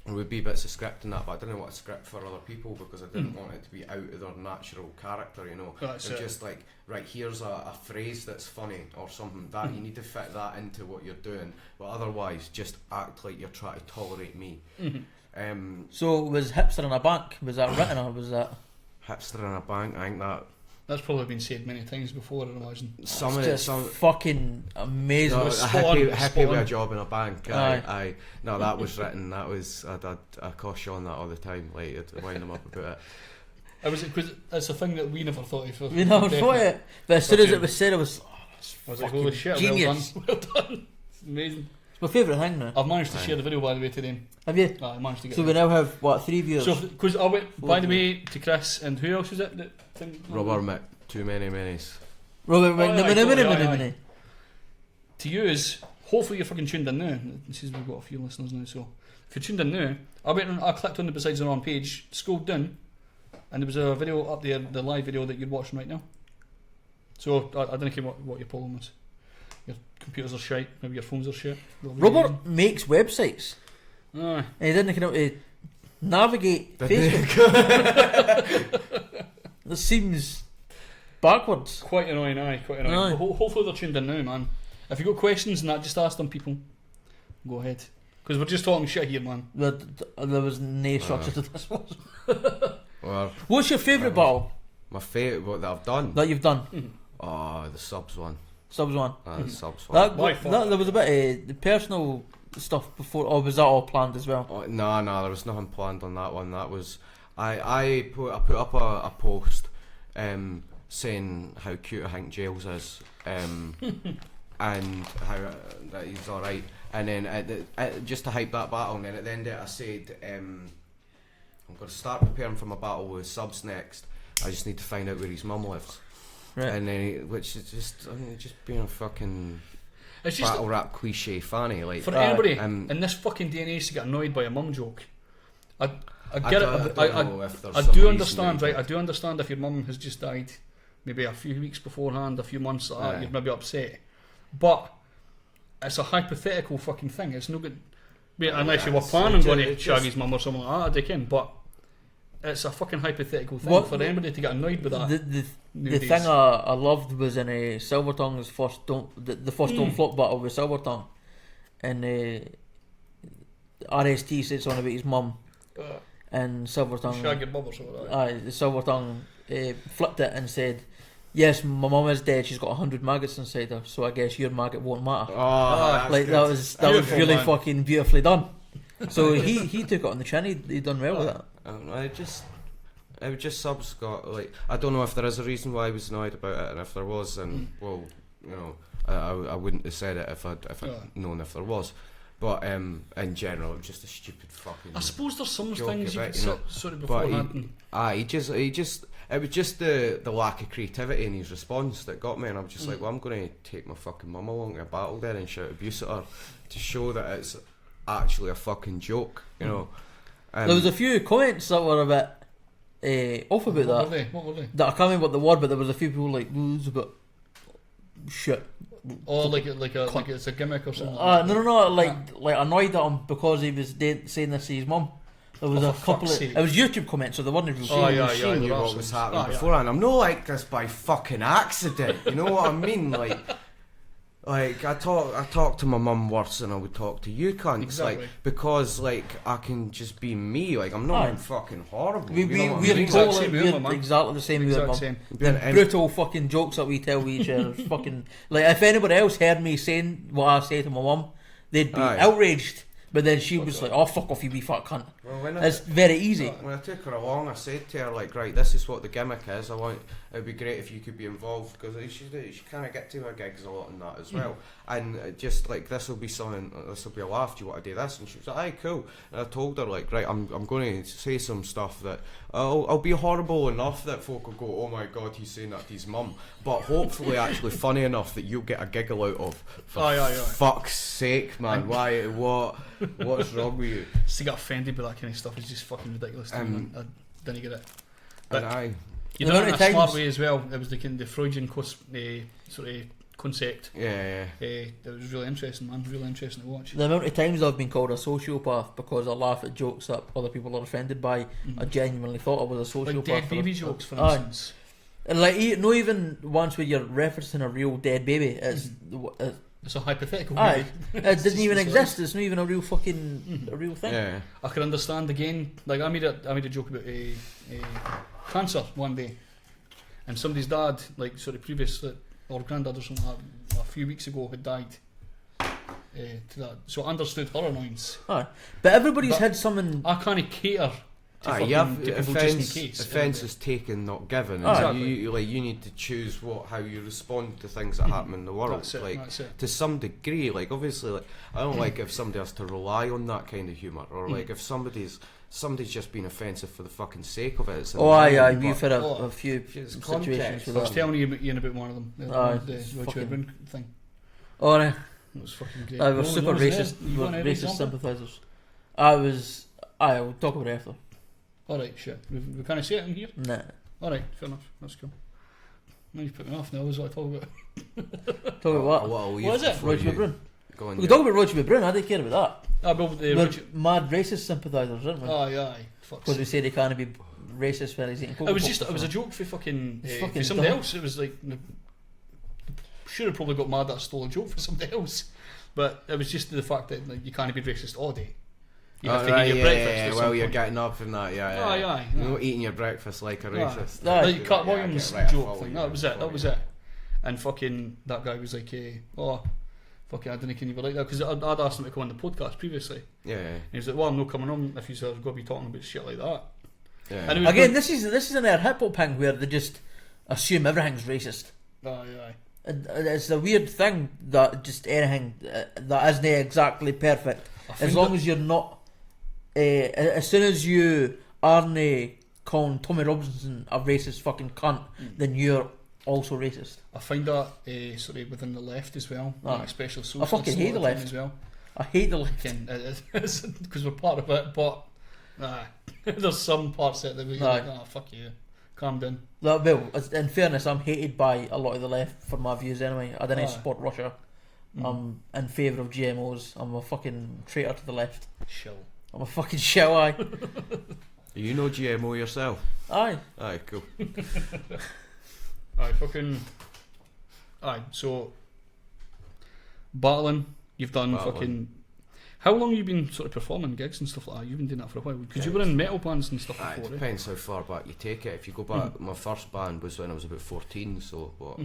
there would be bits of script in that, but I didn't want to script for other people because I didn't want it to be out of their natural character, you know. That's It's it. just like, right, here's a phrase that's funny or something, that you need to fit that into what you're doing, but otherwise just act like you're trying to tolerate me. So was hipster in a bank? Was that written or was that? Hipster in a bank, I think That's probably been said many times before, I imagine. Some fucking amazing. No, happy with a job in a bank. Aye. No, that was written. That was I call Sean that all the time. Like, I'd wind him up about it. Because it's a thing that we never thought of. We never thought it, but as soon as it was said, it was. I was like, holy shit, genius. well done. It's amazing. It's my favourite thing now. I've managed to share the video, by the way, today. Have you? I managed to get So we now have, 3 viewers? So, because I went, by the way, to Chris, and who else was it? Robert Mick, too many minis. Robert aye. Mc. To use, hopefully you're fucking tuned in now. It says we've got a few listeners now, so if you're tuned in now, I clicked on the Besides the Norm page, scrolled down, and there was a video up there, the live video that you're watching right now. So I don't care what your problem is. Your computers are shite, maybe your phones are shit. Robert makes websites. Aye. And he didn't know how to navigate Facebook. This seems backwards. Quite annoying, quite annoying. Aye. But hopefully they're tuned in now, man. If you've got questions and that, just ask them, people. Go ahead. Because we're just talking shit here, man. There was no structure to this one. Well, What's your favourite battle my favourite, what that I've done? that you've done? Oh, the subs one. Subs one. The subs one. There was a bit of the personal stuff before, or was that all planned as well? Oh, no, there was nothing planned on that one. That was I put up a post saying how cute I think Jails is, and how that he's alright, and then just to hype that battle, and then at the end of it I said I'm going to start preparing for my battle with subs next. I just need to find out where his mum lives. Right. And then, which is just, just being a fucking It's just battle rap cliche fanny. Like, for anybody in this fucking day and age to get annoyed by a mum joke. I get it. I do understand, right? I do understand if your mum has just died, maybe a few weeks beforehand, a few months like that, you're maybe upset. But it's a hypothetical fucking thing. It's no good. Unless you were planning going to shag his mum or something like that, they can. But it's a fucking hypothetical thing for anybody to get annoyed with that. The thing I loved was in Silvertongue's first don't flop battle with Silvertongue, and RST said something about his mum, and Silvertongue shag your mum or something like that. Aye, Silvertongue flipped it and said, "Yes, my mum is dead. She's got 100 maggots inside her, so I guess your maggot won't matter." Like that was really fucking beautifully done. So he took it on the chin. He done well with that. It was just subs got like, I don't know if there is a reason why I was annoyed about it, and if there was, then well, you know, I wouldn't have said it if I'd known if there was. But in general, it was just a stupid fucking. I suppose there's some things you could sort of but beforehand. It was just the lack of creativity in his response that got me, and I was just like, well, I'm going to take my fucking mum along to a battle then and shout abuse at her to show that it's actually a fucking joke, you know. There was a few comments that were a bit off about that. What were they? That I can't remember what they were, but there was a few people like, "Ooh, it's a bit shit." Oh, like it's a gimmick or something. No, like annoyed at him because he was saying this to his mum. There was a couple of it was YouTube comments, so they weren't real. I knew what was happening beforehand. I'm not like this by fucking accident. You know what I mean? Like I talk to my mum worse than I would talk to you cunts. Exactly. Like, because like I can just be me. Like I'm not fucking horrible. We're exactly the same. The brutal fucking jokes that we tell each other. Fucking like if anybody else heard me saying what I say to my mum, they'd be outraged. But then she was like, "Oh, fuck off, you wee fat cunt." Well, it's very easy. When I took her along, I said to her, like, right, this is what the gimmick is. It'd be great if you could be involved, because she kind of get to her gigs a lot and that as well. And just like, this will be something, this will be a laugh. Do you want to do this? And she was like, "Aye, cool." And I told her, like, right, I'm going to say some stuff that I'll be horrible enough that folk will go, "Oh my god, he's saying that to his mum," but hopefully actually funny enough that you'll get a giggle out of. For fuck's sake, man! Why? What's wrong with you? To get offended by that kind of stuff is just fucking ridiculous. I didn't get it. But you done it in a smart way as well. It was the Freudian sort of concept. Yeah. It was really interesting, man. Really interesting to watch. The amount of times I've been called a sociopath because I laugh at jokes that other people are offended by, I genuinely thought I was a sociopath. Like dead baby jokes, for Aye. instance. And like, not even once where you're referencing a real dead baby. It's a hypothetical aye, baby. it didn't even exist. It's not even a real fucking a real thing. Yeah. I can understand again. Like I made a joke about cancer one day, and somebody's dad, like sort of previous or granddad or something, a few weeks ago had died. To that, so I understood her annoyance. Aye. But everybody's had something. I can't cater to You have to people offence, just in case. offence is taken, not given. And Exactly. you need to choose how you respond to things that happen in the world. That's it, like that's it. to some degree, like obviously, like I don't like if somebody has to rely on that kind of humour, or like if somebody's just being offensive for the fucking sake of it. It's Aye, annoying, you've had but a few it's situations context. with I was that. telling you Ian about one of them. Aye, The it's Roger fucking- Edwin thing. Oh, no. It was fucking great. I was super racist. You got any Racist example? sympathisers. I'll talk about it after. Alright, shit. We can't say it in here? Nah. Alright, fair enough. That's cool. Now you've put me off now, what was I talking about? Talk about what? What is it? Roger McBrune. Go on, We can talk about Roger McBrune. I don't care about Ah, well, that. We're mad racist sympathisers, aren't we? Aye. Fuck's Because we sake. say they can't be racist when he's eating Coke. It was a joke for fucking, It's for fucking somebody dumb. else. It was like, sure, I probably got mad that I stole a joke for somebody else, but it was just the fact that like, you can't be racist all day. You have to eat your breakfast. at some Well, you're point. getting up and that, yeah. Aye. You're not eating your breakfast like a racist. Aye. Like Cat Yeah, I Williams' get right, I joke follow thing. you, That was I it. follow That was you. it. And fucking that guy was like, fucking, I don't know, can you be like that? Because I'd asked him to come on the podcast previously. Yeah. And he was like, well, I'm not coming on if you're going to be talking about shit like that. And it Yeah. was Again, this is an air hip hop thing where they just assume everything's racist. Aye. And it's a weird thing that just anything that isn't exactly perfect, I as find long that- as you're not, as soon as you aren't calling Tommy Robinson a racist fucking cunt, then you're also racist. I find that sort of within the left as well, Aye. especially I socialists. fucking hate a the lot of left. time as well. I hate the left. Because we're part of it, but there's some parts of it that we're like, Aye. fuck you, calm down. Well, in fairness, I'm hated by a lot of the left for my views anyway. I didn't Aye. support Russia. I'm in favour of GMOs. I'm a fucking traitor to the left. Chill. I'm a fucking shell eye. You know GMO yourself? Aye. Aye, cool. So battling, you've done Battling. fucking. How long have you been sort of performing gigs and stuff like that? You've been doing that for a while because you were in metal bands and stuff Aye, it before. depends how far back you take it. If you go back, my first band was when I was about 14, so what,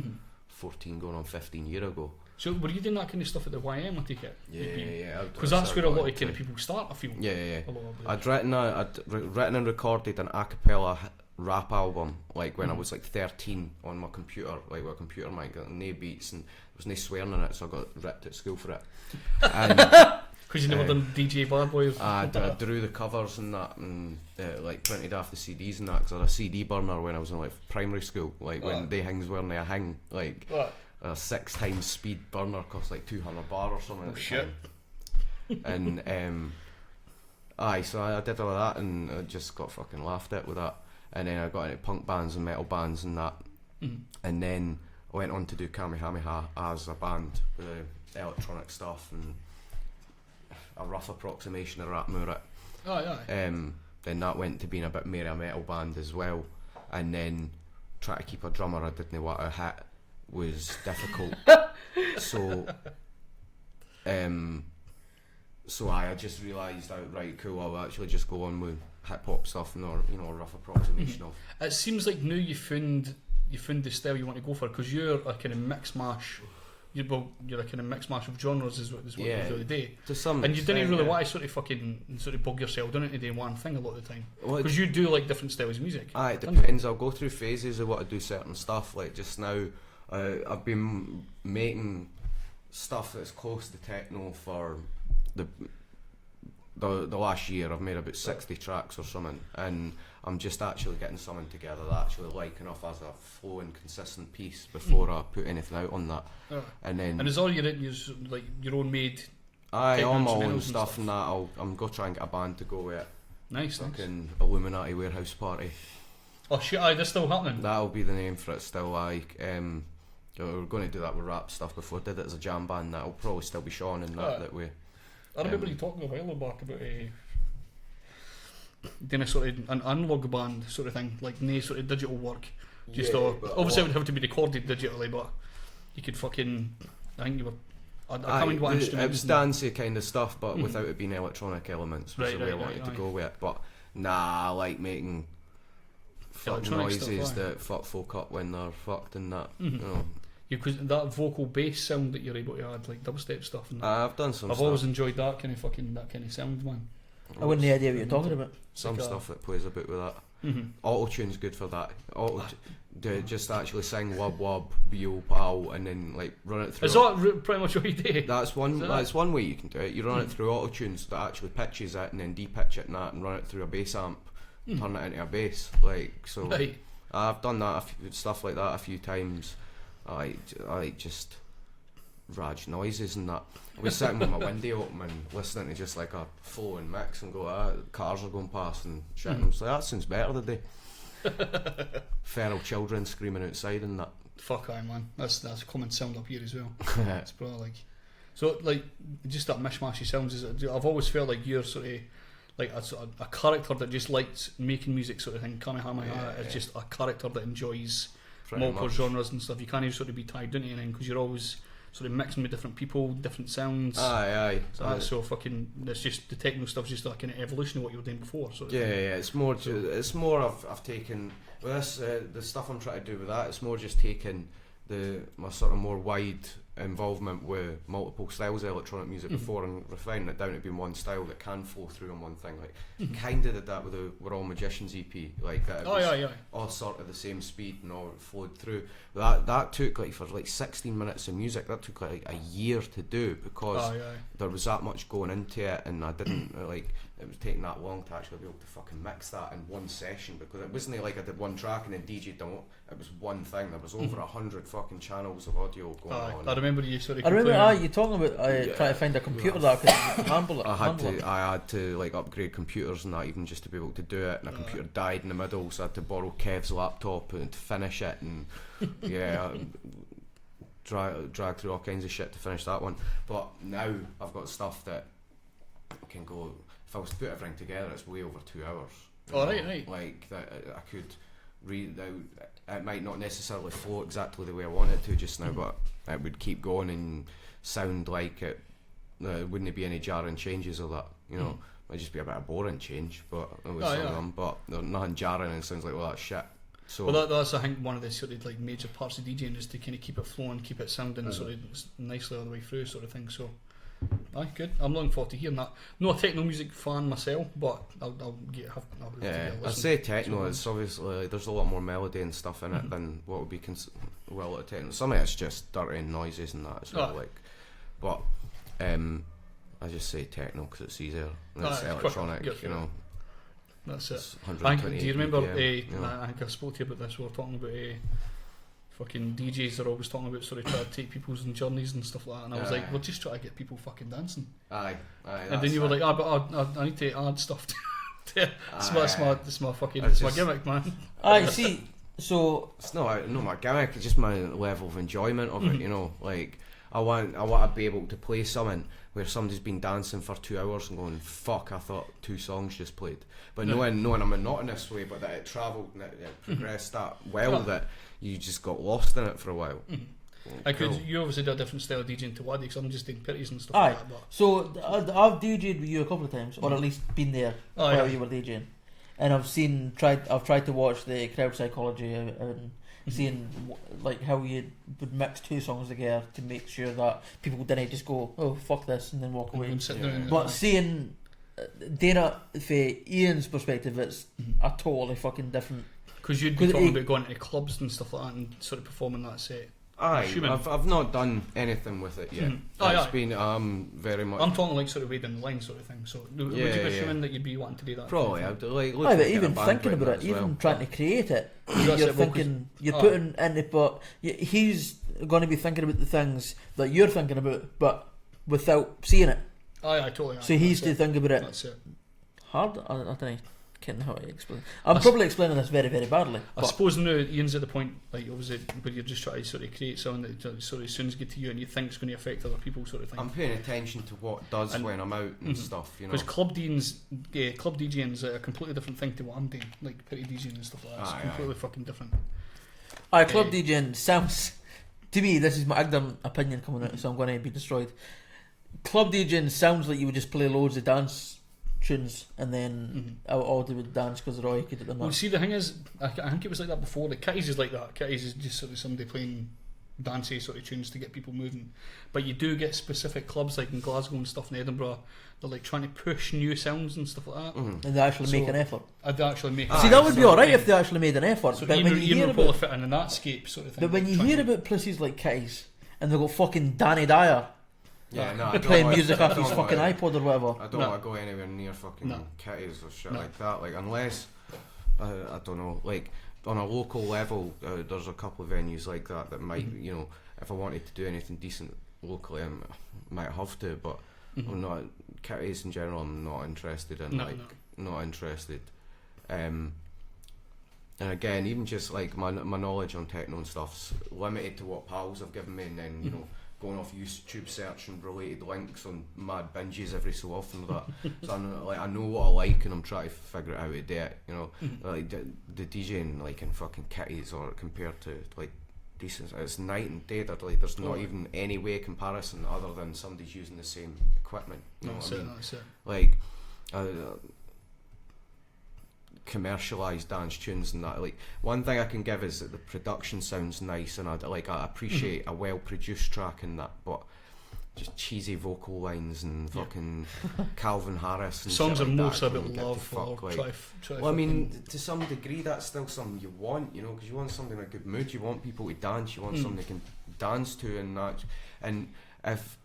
14 going on 15 years ago. So were you doing that kind of stuff at the YM? I take it. Yeah. Because that's where a lot of kind of people start. I feel. Yeah. A lot of I'd written and recorded an a cappella rap album like when I was like 13 on my computer, like with a computer mic, and no beats, and there was no swearing in it, so I got ripped at school for it. And Because you never done DJ Bad Boy. I drew the covers and that, and like printed off the CDs and that, because I had a CD burner when I was in like primary school, like when they things weren't a hang, like a 6 times speed burner cost like 200 bar or something. Oh at the shit. time. And aye, so I did all that, and I just got fucking laughed at with that. And then I got into punk bands and metal bands and that, and then I went on to do Kamihamiha as a band with electronic stuff and a rough approximation of Rap Murat. Aye. Then that went to being a bit more a metal band as well, and then try to keep a drummer I didn't want to hit was difficult. So I just realised, right, cool, I'll actually just go on with hip hop stuff and a rough approximation of. It seems like now you found the style you want to go for because you're a kind of mix mash. You're a kind of mix mash of genres is what you do the day. To some And you extent, didn't really yeah. want to sort of bug yourself down into doing one thing a lot of the time Well, because you do like different styles of music. Aye, it depends. I'll go through phases of what I do certain stuff. Like just now, I've been making stuff that's close to techno for the last year. I've made about 60 tracks or something, and I'm just actually getting something together that I actually like enough as a flowing, consistent piece before I put anything out on that. And is all you're in use like your own made? Aye, all my own instrumentals and stuff and that. I'm go try and get a band to go with it. Nice. Fucking Illuminati Warehouse Party. Oh shit! Aye, that's still happening. That'll be the name for it still. we're going to do that with rap stuff before. Did it as a jam band. That'll probably still be Sean and that way. I remember you talking a while back about doing a sort of an analog band sort of thing, like no sort of digital work. Just obviously it would have to be recorded digitally, but you could fucking. I think you were. I can't remember what instrument. It was dancey kind of stuff, but without it being electronic elements. Was the way I wanted to go with it. But nah, I like making fuck noises stuff, that fuck folk up when they're fucked and that. You know. Because that vocal bass sound that you're able to add, like dubstep stuff. And I've done some. I've always enjoyed that kind of sound, man. I wouldn't have idea what you're talking about. Some stuff that plays a bit with that. Auto-tune's good for that. Just actually sing wub wub yo pal and then like run it through. Is that pretty much what you do? That's one way you can do it. You run it through auto-tunes that actually pitches it and then de-pitch it and that and run it through a bass amp, turn it into a bass. Like so. Right. I've done that stuff like that a few times. I just raj noises and that. I was sitting with my window open and listening to just like a flowing mix and go, cars are going past and shit. And I was like, that sounds better today. Feral children screaming outside and that. Fuck aye, man. That's a common sound up here as well. It's probably like so like just that mishmashy sounds. I've always felt like you're sort of like a character that just likes making music sort of thing. Kamihamihamiha is just a character that enjoys multiple genres and stuff. You can't even sort of be tied into anything because you're always sort of mixing with different people, different sounds. Aye. So that's so fucking. It's just the techno stuff's just like an evolution of what you were doing before. So yeah. It's more. It's more. I've taken with this the stuff I'm trying to do with that. It's more just taking my sort of more wide involvement with multiple styles of electronic music before and refining it down to being one style that can flow through on one thing. Like kind of did that with the We're All Magicians EP, like that. It was all sort of the same speed and all flowed through. That took like for like 16 minutes of music. That took like a year to do because there was that much going into it, and I didn't like. It was taking that long to actually be able to fucking mix that in one session because it wasn't like I did one track and then DJ'd them. It was one thing. There was over 100 fucking channels of audio going on. I remember you sort of. I remember you talking about trying to find a computer that could handle it. I had to like upgrade computers and that even just to be able to do it. And a computer died in the middle, so I had to borrow Kev's laptop and to finish it. And drag through all kinds of shit to finish that one. But now I've got stuff that can go. If I was to put everything together, it's way over 2 hours. Right. Like that, I could read out. It might not necessarily flow exactly the way I want it to just now, but it would keep going and sound like it. There wouldn't be any jarring changes of that. You know, might just be a bit of boring change, but with some of them. But there's nothing jarring, and it sounds like that's shit. So that's I think one of the sort of like major parts of DJing is to kind of keep it flowing, keep it sounding sort of nicely all the way through, sort of thing. So. Aye, good. I'm looking forward to hearing that. Not a techno music fan myself, but I'll I'd say techno. It's obviously there's a lot more melody and stuff in it than what would be a lot of techno. Some of it's just dirty noises and that as well. Like, but I just say techno because it's easier. And it's electronic, you know. That's it. Do you remember? I think I spoke to you about this. We were talking about. Fucking DJs are always talking about sort of trying to take people's journeys and stuff like that, and I was like, we're just trying to get people fucking dancing. And then you were like, but I need to add stuff to it's my gimmick, man. See, so it's not my gimmick. It's just my level of enjoyment of it. You know, like I want to be able to play something where somebody's been dancing for 2 hours and going, fuck, I thought 2 songs just played, but knowing I'm not in this way, but that it travelled and it progressed that well that you just got lost in it for a while. You obviously do a different style of DJing to Waddy, because I'm just doing pitties and stuff like that. But. So I've DJed with you a couple of times, or at least been there while you were DJing, and I've tried to watch the crowd psychology and seeing like how you would mix 2 songs together to make sure that people didn't just go, oh fuck this, and then walk away. But seeing Dana, for Ian's perspective, it's a totally fucking different. Because you'd be talking about going to clubs and stuff like that and sort of performing that set. I've not done anything with it yet. It's been very much. I'm talking like sort of way down the line sort of thing. So would you be assuming that you'd be wanting to do that? Probably. I'd like. But even thinking about it, even trying to create it, you're thinking, you're putting into, but he's going to be thinking about the things that you're thinking about, but without seeing it. I totally. So he's to think about it. That's it. Hard? I don't know. Can how I explain? I'm probably explaining this very, very badly. I suppose now Ian's at the point, like obviously, where you're just trying to sort of create something that sort of soon as get to you and you think it's going to affect other people, sort of thing. I'm paying attention to what it does when I'm out and stuff, you know. Because club DJing is a completely different thing to what I'm doing, like petty DJing and stuff like that. It's completely fucking different. Club DJing sounds, to me, this is my ignorant opinion coming out, so I'm going to be destroyed. Club DJing sounds like you would just play loads of dance tunes and then all they would dance because they're all you could do. Well, see, the thing is, I think it was like that before. The Kitties is like that. Kitties is just sort of somebody playing dancey sort of tunes to get people moving. But you do get specific clubs like in Glasgow and stuff in Edinburgh. They're like trying to push new sounds and stuff like that. And they actually make an effort. I'd actually make. See, that would be alright if they actually made an effort. So but when you hear about fit in that scape sort of thing. But when you hear about places like Kitties and they've got fucking Danny Dyer. Yeah, no, playing music off his fucking iPod or whatever. I don't want to go anywhere near fucking Kitties or shit like that. Like, unless, I don't know, like, on a local level, there's a couple of venues like that might, you know, if I wanted to do anything decent locally, I might have to, but I'm not, Kitties in general, I'm not interested in, not interested. And again, even just, like, my knowledge on techno and stuff's limited to what pals have given me, and then, you know, going off YouTube searching related links on mad binges every so often with that. So I know what I like and I'm trying to figure out how to do it, you know. Like the DJing like in fucking Kitties or compared to like decent, it's night and day. There's not even any way of comparison other than somebody's using the same equipment. You know what I mean? That's it. Like commercialised dance tunes and that. Like one thing I can give is that the production sounds nice and I appreciate a well produced track and that, but just cheesy vocal lines and fucking Calvin Harris and songs shit are like mostly that, about love or like, try well, I mean, to some degree that's still something you want, you know, because you want something in a good mood, you want people to dance, you want something they can dance to and that. And if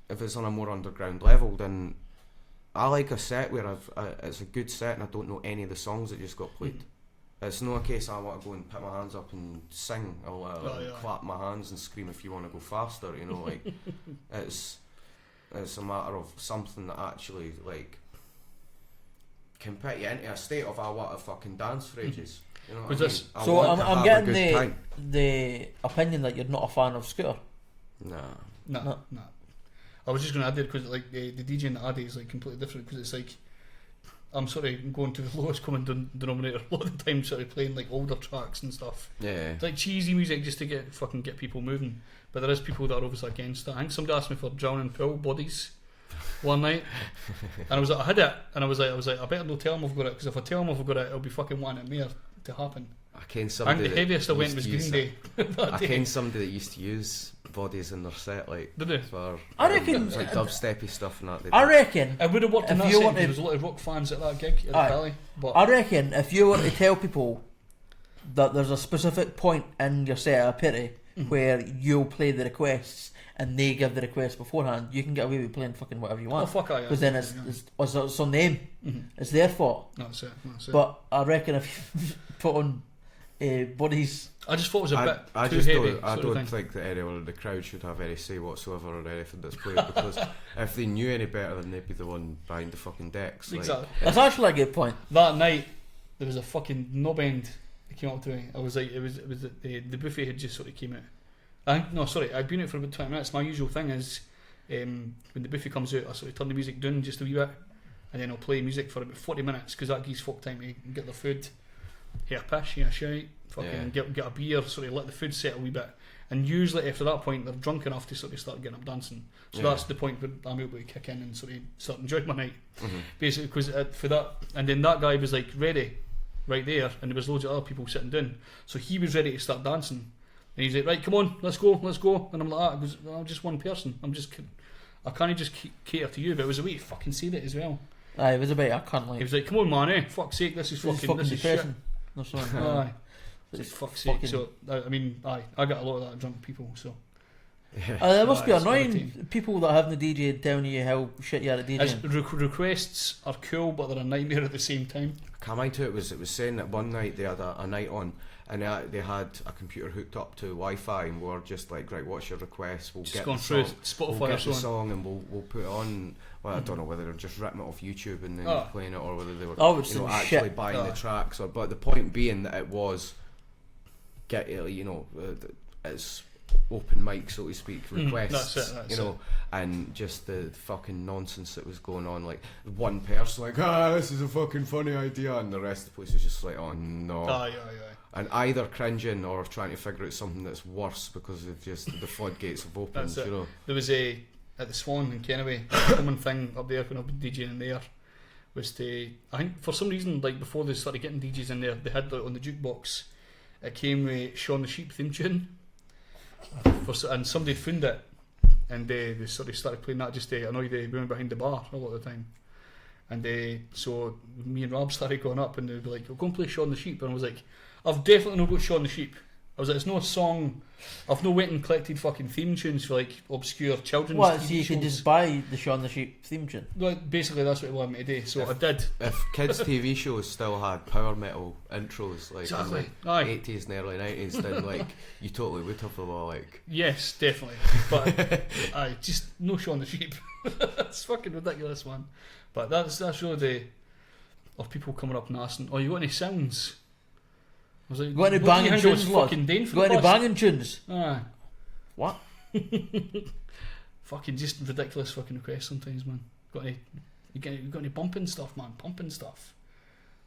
it's on a more underground level, then I like a set where it's a good set and I don't know any of the songs that just got played. It's not a case I want to go and put my hands up and sing. I'll clap my hands and scream if you want to go faster, you know, like it's a matter of something that actually like can put you into a state of I want to fucking dance for ages. You know what I mean? So I'm getting the opinion that you're not a fan of Scooter. Nah. I was just going to add there because like the DJing that I do is like completely different because it's like I'm sort of going to the lowest common denominator a lot of the time, sort of playing like older tracks and stuff. Yeah. Like cheesy music just to get people moving. But there is people that are obviously against that. I think somebody asked me for Drowning Pool Bodies one night, and I was like, I had it, and I was like, I better not tell them I've got it because if I tell them I've got it, it'll be fucking wanting it more to happen. I think the heaviest I went was Green Day. I ken somebody that used to use Bodies in their set, like did they? For I reckon like dubsteppy stuff and that. I reckon it would have worked in that set. There was a lot of rock fans at that gig at the Valley. But I reckon if you were to tell people that there's a specific point in your set at a pity where you'll play the requests and they give the request beforehand, you can get away with playing fucking whatever you want. Oh fuck I. Because then it's on them. It's their fault. That's it. But I reckon if you put on Bodies. I just thought it was a bit too just heavy. I don't think that anyone in the crowd should have any say whatsoever on anything that's played because if they knew any better, then they'd be the one behind the fucking decks. Exactly. That's actually a good point. That night there was a fucking knob end that came up to me. I was like, it was the buffet had just sort of came out. I'd been out for about 20 minutes. My usual thing is when the buffet comes out, I sort of turn the music down just a wee bit, and then I'll play music for about 40 minutes because that gives folk time to get their food. Hear a pish, hear a shout, fucking get a beer, sort of let the food settle a wee bit. And usually after that point they're drunk enough to sort of start getting up dancing. So that's the point where I'm able to kick in and sort of start enjoying my night. Basically, because for that, and then that guy was like ready right there, and there was loads of other people sitting down. So he was ready to start dancing. And he's like, right, come on, let's go. And I'm like, because I'm just one person. I can't just cater to you. But it was a way to fucking say that as well. It was a bit, I can't like. He was like, come on, man, fuck's sake, this is shit. Aye. Fuck's sake. So I mean, I got a lot of that drunk people. So that must be annoying. People that have the DJ telling you how shit you are at DJing. Requests are cool, but they're a nightmare at the same time. Come to it was saying that one night they had a night on, and they had a computer hooked up to Wi-Fi, and we were just like, right, what's your request? We'll Just get going the through song, Spotify we'll or get the something. song, and we'll put it on. Well, I don't know whether they're just ripping it off YouTube and then playing it, or whether they were it's actually shit. buying the tracks. Or but the point being that it was it's open mic, so to speak, requests, that's it. and just the fucking nonsense that was going on. Like one person like, this is a fucking funny idea, and the rest of the place was just like, oh no. Aye. And either cringing or trying to figure out something that's worse because of just the floodgates have opened. That's it. You know, There was at the Swan in Kennedy, a common thing up there when I've been DJing in there was I think for some reason, like before they started getting DJs in there, they had like, on the jukebox, it came with Shaun the Sheep theme tune, and somebody found it, and they sort of started playing that just to annoy the women behind the bar a lot of the time. And so me and Rob started going up, and they'd be like, "Go and play Shaun the Sheep," and I was like, "I've definitely not got Shaun the Sheep." I was like, it's no song. I've no went and collected fucking theme tunes for like obscure children's What? TV So you shows. can just buy the Shaun the Sheep theme tune? Well, basically, that's what he wanted me to do. So I did. if kids' TV shows still had power metal intros like Exactly. in the Aye. 80s and early 90s, then like you totally would have them all like. Yes, definitely. But I just no Shaun the Sheep. It's fucking ridiculous, man. But that's really of people coming up and asking, "Oh, you got any sounds?" I was like, Got any "What do you banging think I was tunes, lad? fucking doing for Got the any past-" banging tunes? Aye. What? Fucking just ridiculous fucking requests sometimes, man. Got any bumping stuff, man? Pumping stuff.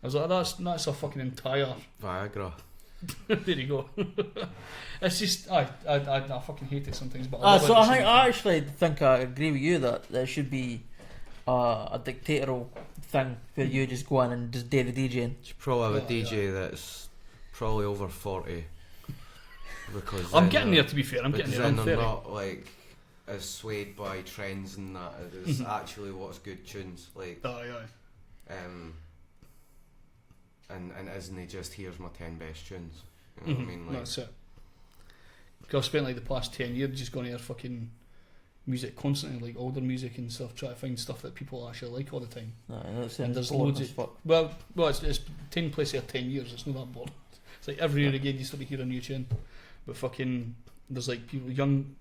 I was like, that's a fucking entire. Viagra. There you go. It's just I fucking hate it sometimes, but So I actually think I agree with you that there should be a dictatorial thing where you just go in and just do the DJing. You should probably have a DJ that's probably over 40. Because I'm then getting they're- there, to be fair. I'm getting because there. I'm then 30. they're not like as swayed by trends and that. It's actually what's good tunes. Like Aye. and isn't it just here's my 10 best tunes? You know what I mean? Like, That's it. Because I've spent like the past 10 years just going to hear fucking music constantly, like older music and stuff, trying to find stuff that people actually like all the time. And there's loads of well, it's taken place here 10 years. It's not that boring. It's like every year again you start to hear a new tune, but fucking there's like people young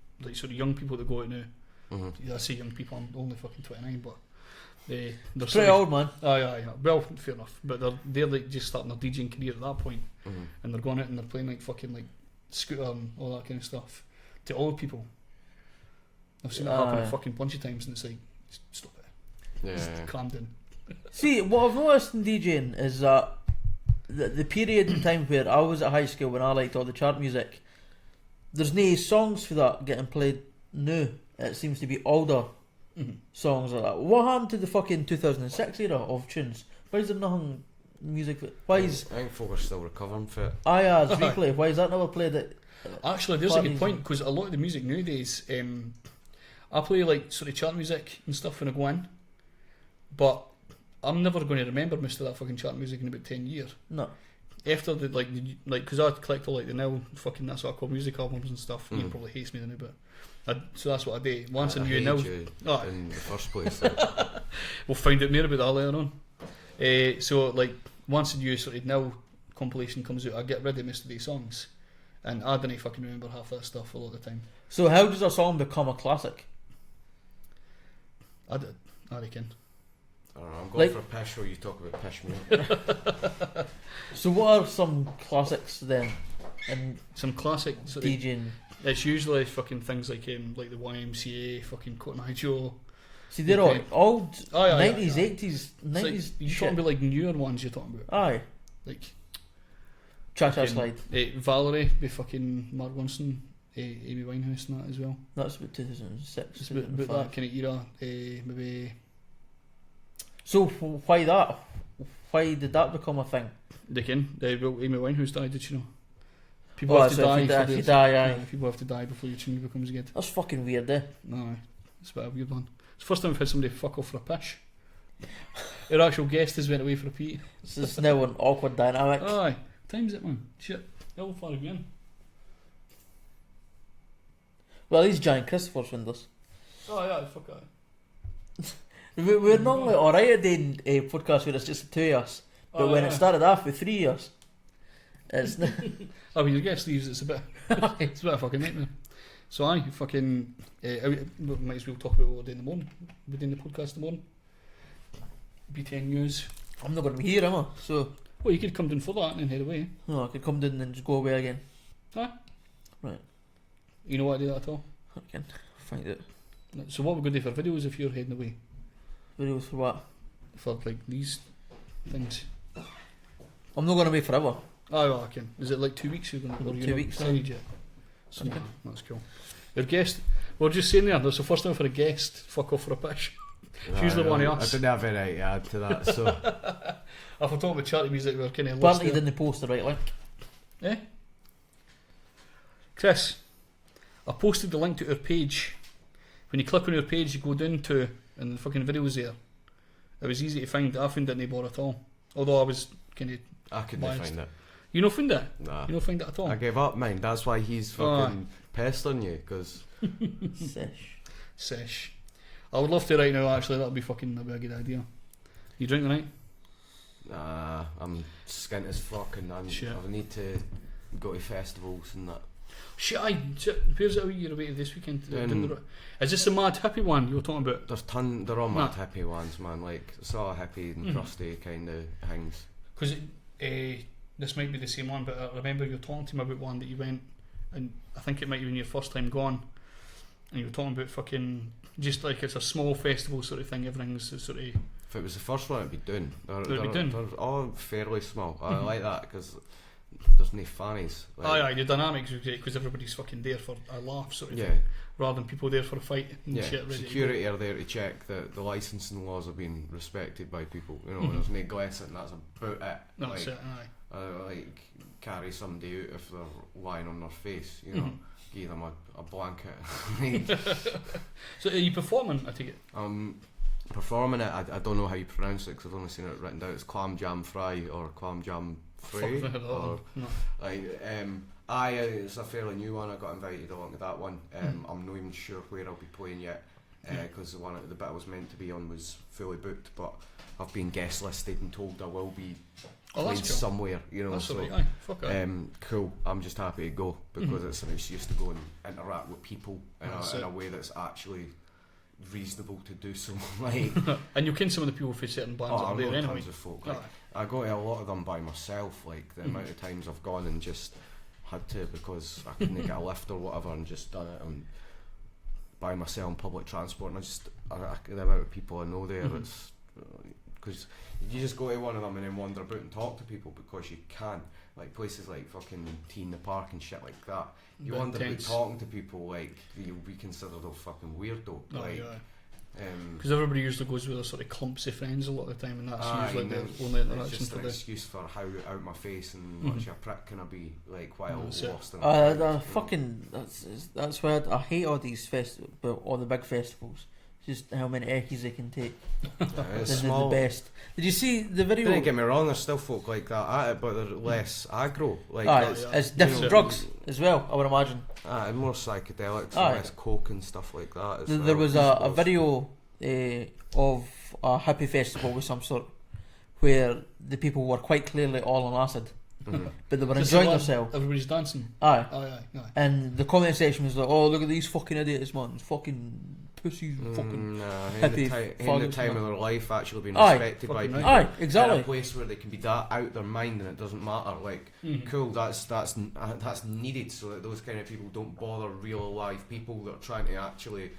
people that go out now. I say young people. I'm only fucking 29, but they're pretty old, man. Aye. Well, fair enough. But they're like just starting their DJing career at that point, and they're going out and they're playing like fucking like Scooter and all that kind of stuff to old people. I've seen that happen a fucking bunch of times, and it's like, stop it. Just calm down. See, what I've noticed in DJing is that the period in time where I was at high school when I liked all the chart music, there's no songs for that getting played now. It seems to be older songs like that. What happened to the fucking 2006 era of tunes? Why is there nothing music? Why is I think folk are still recovering for it. Aya's replay? Why is that never played at? Actually, there's a good point, because a lot of the music nowadays, I play like sort of chart music and stuff when I go in, but I'm never going to remember most of that fucking chart music in about 10 years. No. After the like because I collect all like the now fucking that's what I call music albums and stuff. Ian probably hates me now, but so that's what I do. Once I knew now, in the first place. we'll find out more about that later on. So like once a new sort of now compilation comes out, I get rid of most of these songs, and I don't fucking remember half that stuff a lot of the time. So how does a song become a classic? I reckon. I don't know, I'm going for a pish, or you talk about pish me. So what are some classics then? And some classic sort of, DJing. it's usually fucking things like the YMCA, fucking Cotton Eye Joe. See, they're all old 90s, 80s, It's 90s. like, you're talking about like newer ones. You're talking about Aye. like Cha-Cha Slide. Valerie by fucking Mark Ronson, Amy Winehouse and that as well. That's about 2006. It's about that kind of era. Maybe. So why that? Why did that become a thing? They can. Well, Amy Winehouse died, did you know? People have to die. If you die, aye. People have to die before your tune becomes good. That's fucking weird, eh? No, it's a bit of a weird one. It's the first time I've had somebody fuck off for a pish. Our actual guest has went away for a pee. This is now an awkward dynamic. Aye, time's it, man. Shit, how far have you in? Well, these giant Christopher's windows. Oh yeah, fuck that. We're normally alright at doing a podcast where it's just the two of us, but when it started off with 3 years, It's I mean, your guest leaves, it's a bit of a fucking nightmare. So I fucking we might as well talk about what we're doing in the morning. We're doing the podcast in the morning. BTN news. I'm not going to be here, am I? So Well, you could come down for that and then head away. no, I could come down and just go away again. Huh? Right. You know what I do that at all? I can find it. So what we're going to do for videos if you're heading away? Videos for what? For like these things. I'm not going to be forever. Oh, well, I can. Is it like 2 weeks you're going to be 2 weeks, decided yet? So, Okay. that's cool. Your guest, we're just saying there, that's the first time for a guest, fuck off for a pitch. It's usually one of us. I didn't have any right to add to that, so. If we're talking about charity music, we're kind of lost Apparently you there. didn't post the right link. Eh? Chris, I posted the link to our page. When you click on our page, you go down to, and the fucking video's there. It was easy to find. I found it in bar at all. Although I was kind of. I couldn't biased. find it. You don't find it? Nah. You don't find it at all? I gave up, mine. That's why he's fucking pestering you, because. Sesh. I would love to right now, actually. That'd be a good idea. You drink tonight? Nah, I'm skint as fuck and Shit. I need to go to festivals and that. Shit, where's it you're away this weekend? Down- Is this the mad hippie one you were talking about? They're all mad Nah. hippie ones, man. Like, it's all hippie and crusty kind of things. Because this might be the same one, but I remember you were talking to me about one that you went, and I think it might have been your first time gone, and you were talking about fucking, just like it's a small festival sort of thing, everything's sort of... If it was the first one, it'd be done. It'd be They're all fairly small. I like that because there's no fannies. Aye, the dynamics are great because everybody's fucking there for a laugh sort of Yeah. thing, rather than people there for a fight and Yeah, shit ready security are there to check that the licensing laws are being respected by people. You know, there's no glessing, that's about it. to go. That's like, it, aye. like, carry somebody out if they're lying on their face, you know, give them a blanket. So are you performing, I take it? Performing it, I don't know how you pronounce it because I've only seen it written down. It's clam jam fry or clam jam fray. Fuck that, Or, no. like, it's a fairly new one. I got invited along to that one. I'm not even sure where I'll be playing yet because the bit I was meant to be on was fully booked, but I've been guest listed and told I will be playing that's cool. somewhere, you know. That's So alright, aye, fuck it. cool. I'm just happy to go because it's an excuse to go and interact with people in a way that's actually reasonable to do so. Like, And you ken some of the people for certain bands I up there know anyway. tons of folk. Like, Aye. I go to a lot of them by myself. Like the amount of times I've gone and just had to because I couldn't get a lift or whatever, and just done it by myself on public transport. And the amount of people I know there, it's because you just go to one of them and then wander about and talk to people because you can. Like places like fucking Tea in the Park and shit like that. You Bit wander about intense. talking to people like you'll be considered a fucking weirdo. Like, Because everybody usually goes with their sort of clumps of friends a lot of the time, and that's usually and the then only it's interaction just for an the... excuse for how out my face and much a prick can I be like while That's it. lost in a crowd, you know. Fucking that's why I hate all these all the big festivals. Just how many eckies they can take. It's They're the small. best. Did you see the video? Don't get me wrong, there's still folk like that at it, but they're less aggro. Like Aye, it's, it's different know, drugs as well, I would imagine. more psychedelics, Aye. less coke and stuff like that. As There well, was I a suppose. video of a hippie festival of some sort where the people were quite clearly all on acid, but they were Just enjoying the one- themselves. Everybody's dancing. Aye. Aye. And the comment section was like, "Oh, look at these fucking idiots, man! Fucking pussies, fucking." Nah, in hippie the faggots, time man. of their life actually being Aye. respected by Fucking people. right. Aye, exactly. In a place where they can be that out their mind and it doesn't matter. Like, cool, that's needed so that those kind of people don't bother real life people that are trying to actually,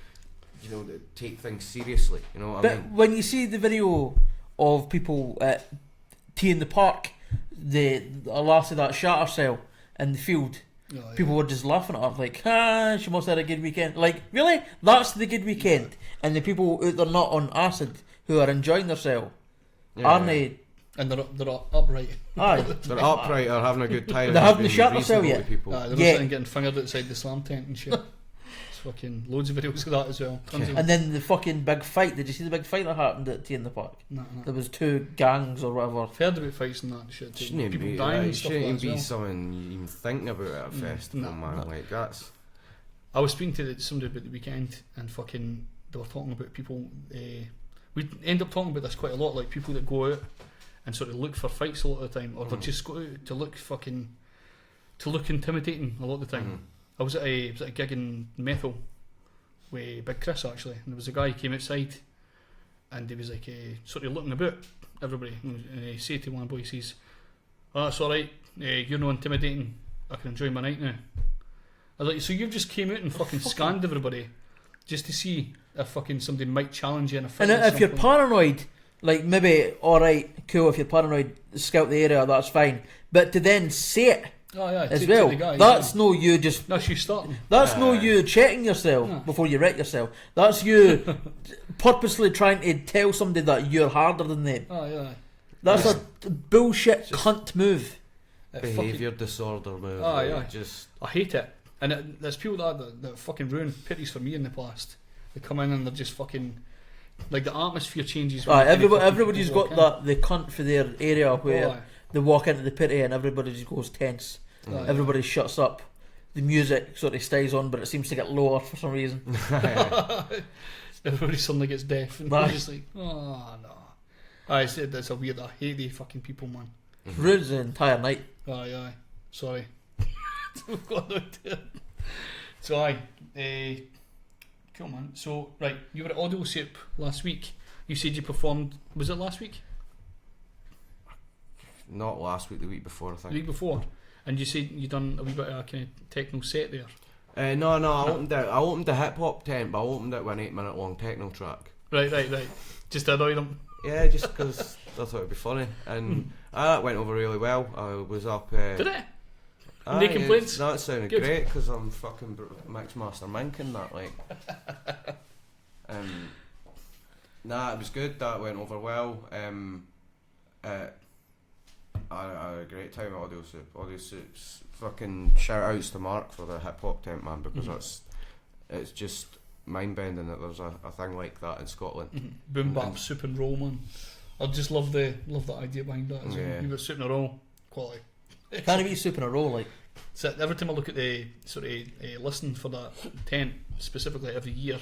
you know, take things seriously. You know what I But mean? when you see the video of people at Tea in the Park, the last of that shatter cell in the field, Oh, yeah. people were just laughing at her like, she must have had a good weekend. Like, really? That's the good weekend? And the people out there not on acid who are enjoying themselves, aren't they? And they're upright. Aye. They're upright, they're having a good time. They and haven't being shot themselves reasonable yet. to people. They're Yeah. sitting getting fingered outside the slam tent and shit. It's fucking loads of videos of that as well. Tons of And then the fucking big fight. Did you see the big fight that happened at Tea in the Park? Nah. There was two gangs or whatever. I've heard about fights and that and shit. Too. Shouldn't it People be, dying and it stuff shouldn't like that be as well. something you even thinking about at a festival, nah, man. nah. Like, that's... I was speaking to somebody about the weekend and fucking they were talking about people. We end up talking about this quite a lot, like people that go out and sort of look for fights a lot of the time, or they just go out to look intimidating a lot of the time. I was at a gig in Methil with Big Chris actually, and there was a guy who came outside, and he was like sort of looking about everybody, and he said to one boy, he says, "Oh, that's alright, you're not intimidating, I can enjoy my night now." I was like, so you've just came out and fucking scanned everybody just to see if fucking somebody might challenge you in a fight. And if you're paranoid, like maybe alright, cool, if you're paranoid, scout the area, that's fine. But to then say it as well, that's no you just... That's you starting. That's no you checking yourself before you wreck yourself. That's you purposely trying to tell somebody that you're harder than them. That's a bullshit cunt move. Behaviour disorder move. I hate it. And there's people that fucking ruin pitties for me in the past. They come in and they're just fucking... Like the atmosphere changes. Everybody's got the cunt for their area where they walk into the pity and everybody just goes tense. Everybody shuts up. The music sort of stays on, but it seems to get lower for some reason. Everybody suddenly gets deaf and they're just like, oh no. I said that's a weird. I hate the fucking people, man. Ruins the entire night. Aye. Sorry. So cool man. So right, you were at Audio Soup last week. You said you performed. Was it last week? Not last week. The week before, I think. The week before. And you said you done a wee bit of a kind of techno set there. No. I opened the hip hop tent, but I opened it with an 8-minute long techno track. Right. Just to annoy them. Yeah, just because I thought it'd be funny, and that went over really well. I was up. Did it? No complaints? That sounded great because I'm fucking Mixmaster Minking that like. Nah, it was good. That went over well. I had a great time at Audio Soup. Audio Soup's fucking shout outs to Mark for the hip hop tent, man, because it's just mind bending that there's a thing like that in Scotland. Boom bap soup and roll, man. I just love the idea behind that as well. You got soup and a roll, quality. Can't be soup in a roll, like. So every time I look at the sort of listing for that tent, specifically every year,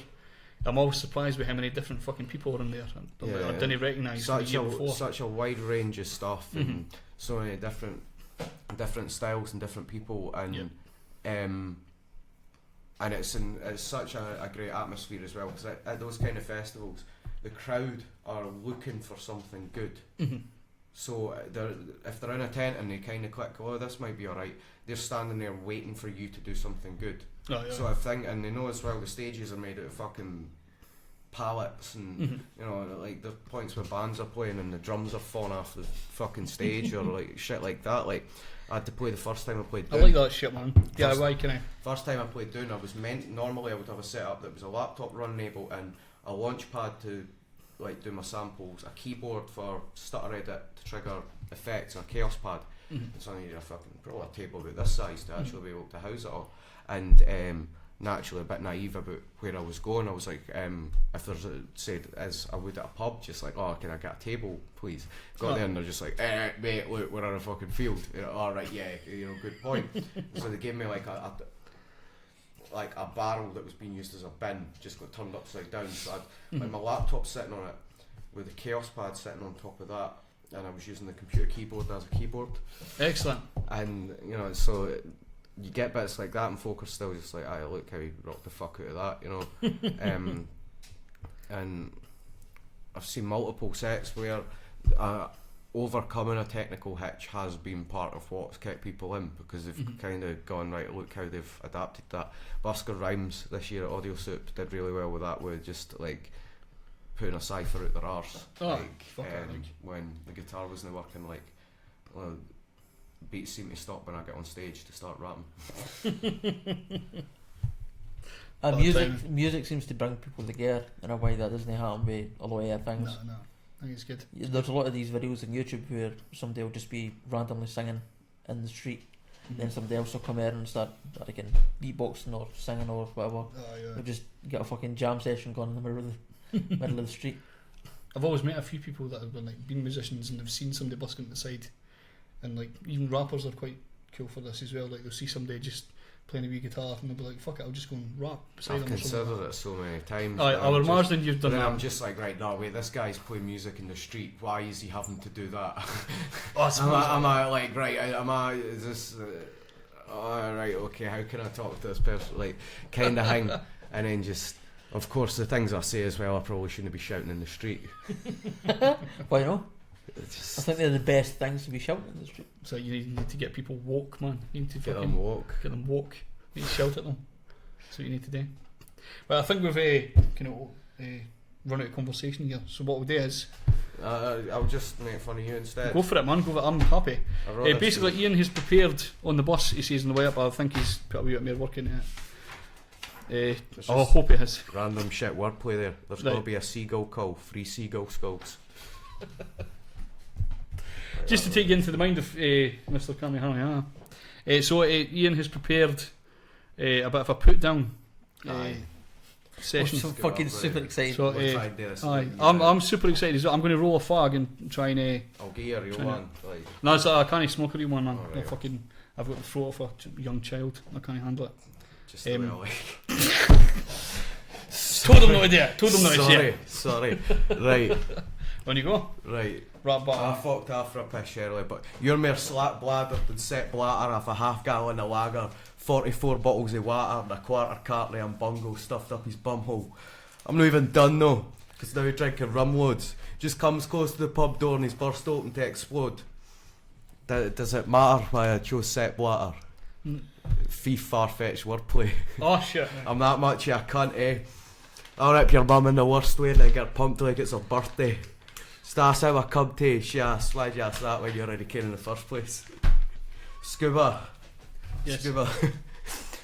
I'm always surprised with how many different fucking people are in there. I didn't recognise the year before. Such a wide range of stuff and so many different styles and different people, and it's such a great atmosphere as well, because at those kind of festivals the crowd are looking for something good. So if they're in a tent and they kind of click, oh, this might be alright, they're standing there waiting for you to do something good. So I think, and they know as well, the stages are made out of fucking pallets, and you know, like the points where bands are playing and the drums are falling off the fucking stage or like shit like that. Like I had to play the first time I played Doom. I like that shit, man. First time I played Doom, I was normally I would have a setup that was a laptop run able and a launch pad to like do my samples, a keyboard for stutter edit to trigger effects, and a chaos pad. So I needed probably a table about this size to actually be able to house it all. And naturally a bit naive about where I was going. I was like, if there's as I would at a pub, just like, oh, can I get a table, please? Got there and they're just like, mate, look, we're on a fucking field. You know, all right, yeah, you know, good point. So they gave me like a barrel that was being used as a bin, just got turned upside down. So I had like my laptop sitting on it with the chaos pad sitting on top of that, and I was using the computer keyboard as a keyboard. Excellent. And you know, so you get bits like that, and folk are still just like, look how he rocked the fuck out of that, you know. And I've seen multiple sets where overcoming a technical hitch has been part of what's kept people in, because they've kind of gone, right, look how they've adapted that. Busker Rhymes this year at Audio Soup did really well with that, with just like putting a cipher out their arse, when the guitar wasn't working, like, well, beats seem to stop when I get on stage to start rapping. Music seems to bring people together in a way that doesn't happen with a lot of other things. No, I think it's good. There's a lot of these videos on YouTube where somebody will just be randomly singing in the street, then somebody else will come in and start like beatboxing or singing or whatever. They'll just get a fucking jam session going in the middle of the street. I've always met a few people that have been musicians and they've seen somebody busking to the side, and like even rappers are quite cool for this as well. Like they'll see somebody just playing a wee guitar, and they'll be like, "Fuck it, I'll just go and rap beside I've them." considered it so many times. I would imagine you've done then that. I'm just like, right, no, wait, this guy's playing music in the street. Why is he having to do that? Is this... right, okay, how can I talk to this person? Like, kind of thing. And then just, of course, the things I say as well, I probably shouldn't be shouting in the street. Why not? I think they're the best things to be shouting in the street. So you need to get people woke, man. You need to Get them woke. Get them woke. You need to shout at them. That's what you need to do. Well, I think we've run out of conversation here. So what we'll do is... I'll just make fun of you instead. Go for it, man. Go for it. I'm happy. Basically, Ian has prepared on the bus, he says on the way up, I think he's put a wee bit more work into it. I hope it has. Random shit wordplay there. There's got to be a seagull call. 3 seagull skulls. Just to take you into the mind of Mr. Kamihamiha. So Ian has prepared a bit of a put down session. I'm fucking super excited. So I'm super excited. I'm going to roll a fag and try and. I'll give you a real one. No, I can't smoke a real one, man. Right. I've got the throat of a young child. I can't handle it. Just the way I like. Told them not to do it. Told them not to do it. Sorry. Right. On you go. Right. Rap button. I fucked off for a piss early, but you're more slack bladdered than set blatter off a half gallon of lager, 44 bottles of water, and a quarter cartly and bungo stuffed up his bumhole. I'm not even done though, because now he's drinking rum loads. Just comes close to the pub door and he's burst open to explode. Does it matter why I chose set blatter? Fee far-fetched wordplay. Oh shit. I'm that much of a cunt, eh? I'll rip your mum in the worst way and then get pumped like it's her birthday. That's how I come to shas. Why'd you ask that when you already came in the first place? Scuba. Yes. Scuba.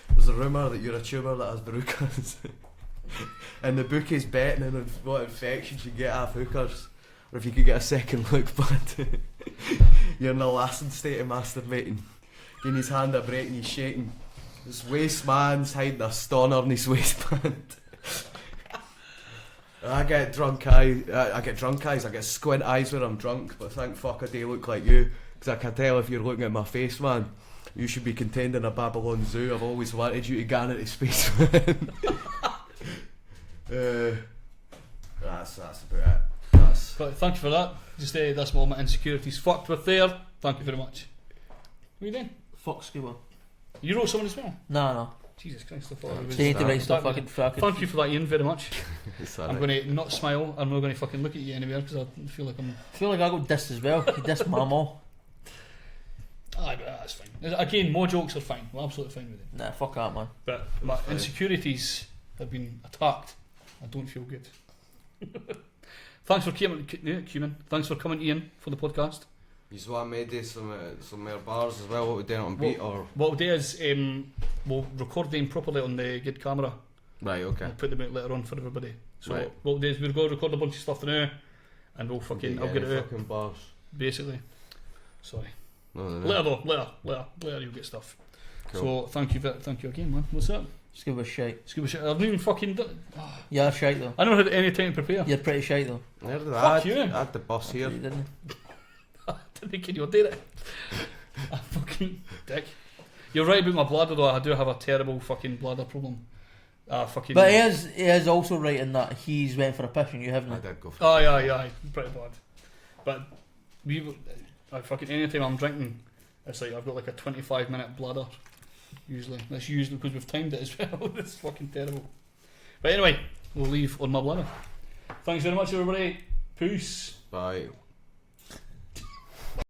There's a rumour that you're a tuber that has verrucas. And the book is betting on what infections you get off hookers. Or if you could get a second look, but you're in a lasting state of masturbating. Giving his hand a break and he's shaking. This waste man's hiding a stoner in his waistband. I get drunk eyes, I get squint eyes when I'm drunk, but thank fuck I do look like you, because I can tell if you're looking at my face, man. You should be contained in a Babylon zoo. I've always wanted you to go into space, man. That's about it. But thank you for that. Just that's all my insecurities fucked with there. Thank you very much. What are you doing? Fuck Scuba. You wrote someone as well? No. Jesus Christ, I thought it was... So you need to write stuff fucking... Thank you for that, Ian, very much. I'm Right. going to not smile. I'm not going to fucking look at you anywhere because I feel like I'm... I feel like I got dissed as well. You dissed my mom. Aye, but that's fine. Again, more jokes are fine. We're absolutely fine with it. Nah, fuck that, man. But my insecurities have been attacked. I don't feel good. Thanks for coming. Thanks for coming, Ian, for the podcast. You just want me to do some more bars as well? What we doing on beat or? What we'll do is we'll record them properly on the good camera. Right, okay. We'll put them out later on for everybody. So Right. what we'll do is we'll go record a bunch of stuff now, and we'll fucking I'll get it out. Fucking bars. Basically. Sorry. No. Later you'll get stuff. Cool. So thank you again, man. What's up? Scuba's shite. Scuba shit. I've not even fucking done. You're shite though. I never had any time to prepare. You're pretty shite though. Fuck you. I had the bus here. You didn't. Didn't you did it? I fucking dick. You're right about my bladder though. I do have a terrible fucking bladder problem. Fucking. But he is also right in that he's went for a piss and you haven't. I did go for Aye, pretty bad. But fucking anytime I'm drinking, it's like I've got like a 25-minute bladder. Usually, that's usually because we've timed it as well. It's fucking terrible. But anyway, we'll leave on my bladder. Thanks very much, everybody. Peace. Bye.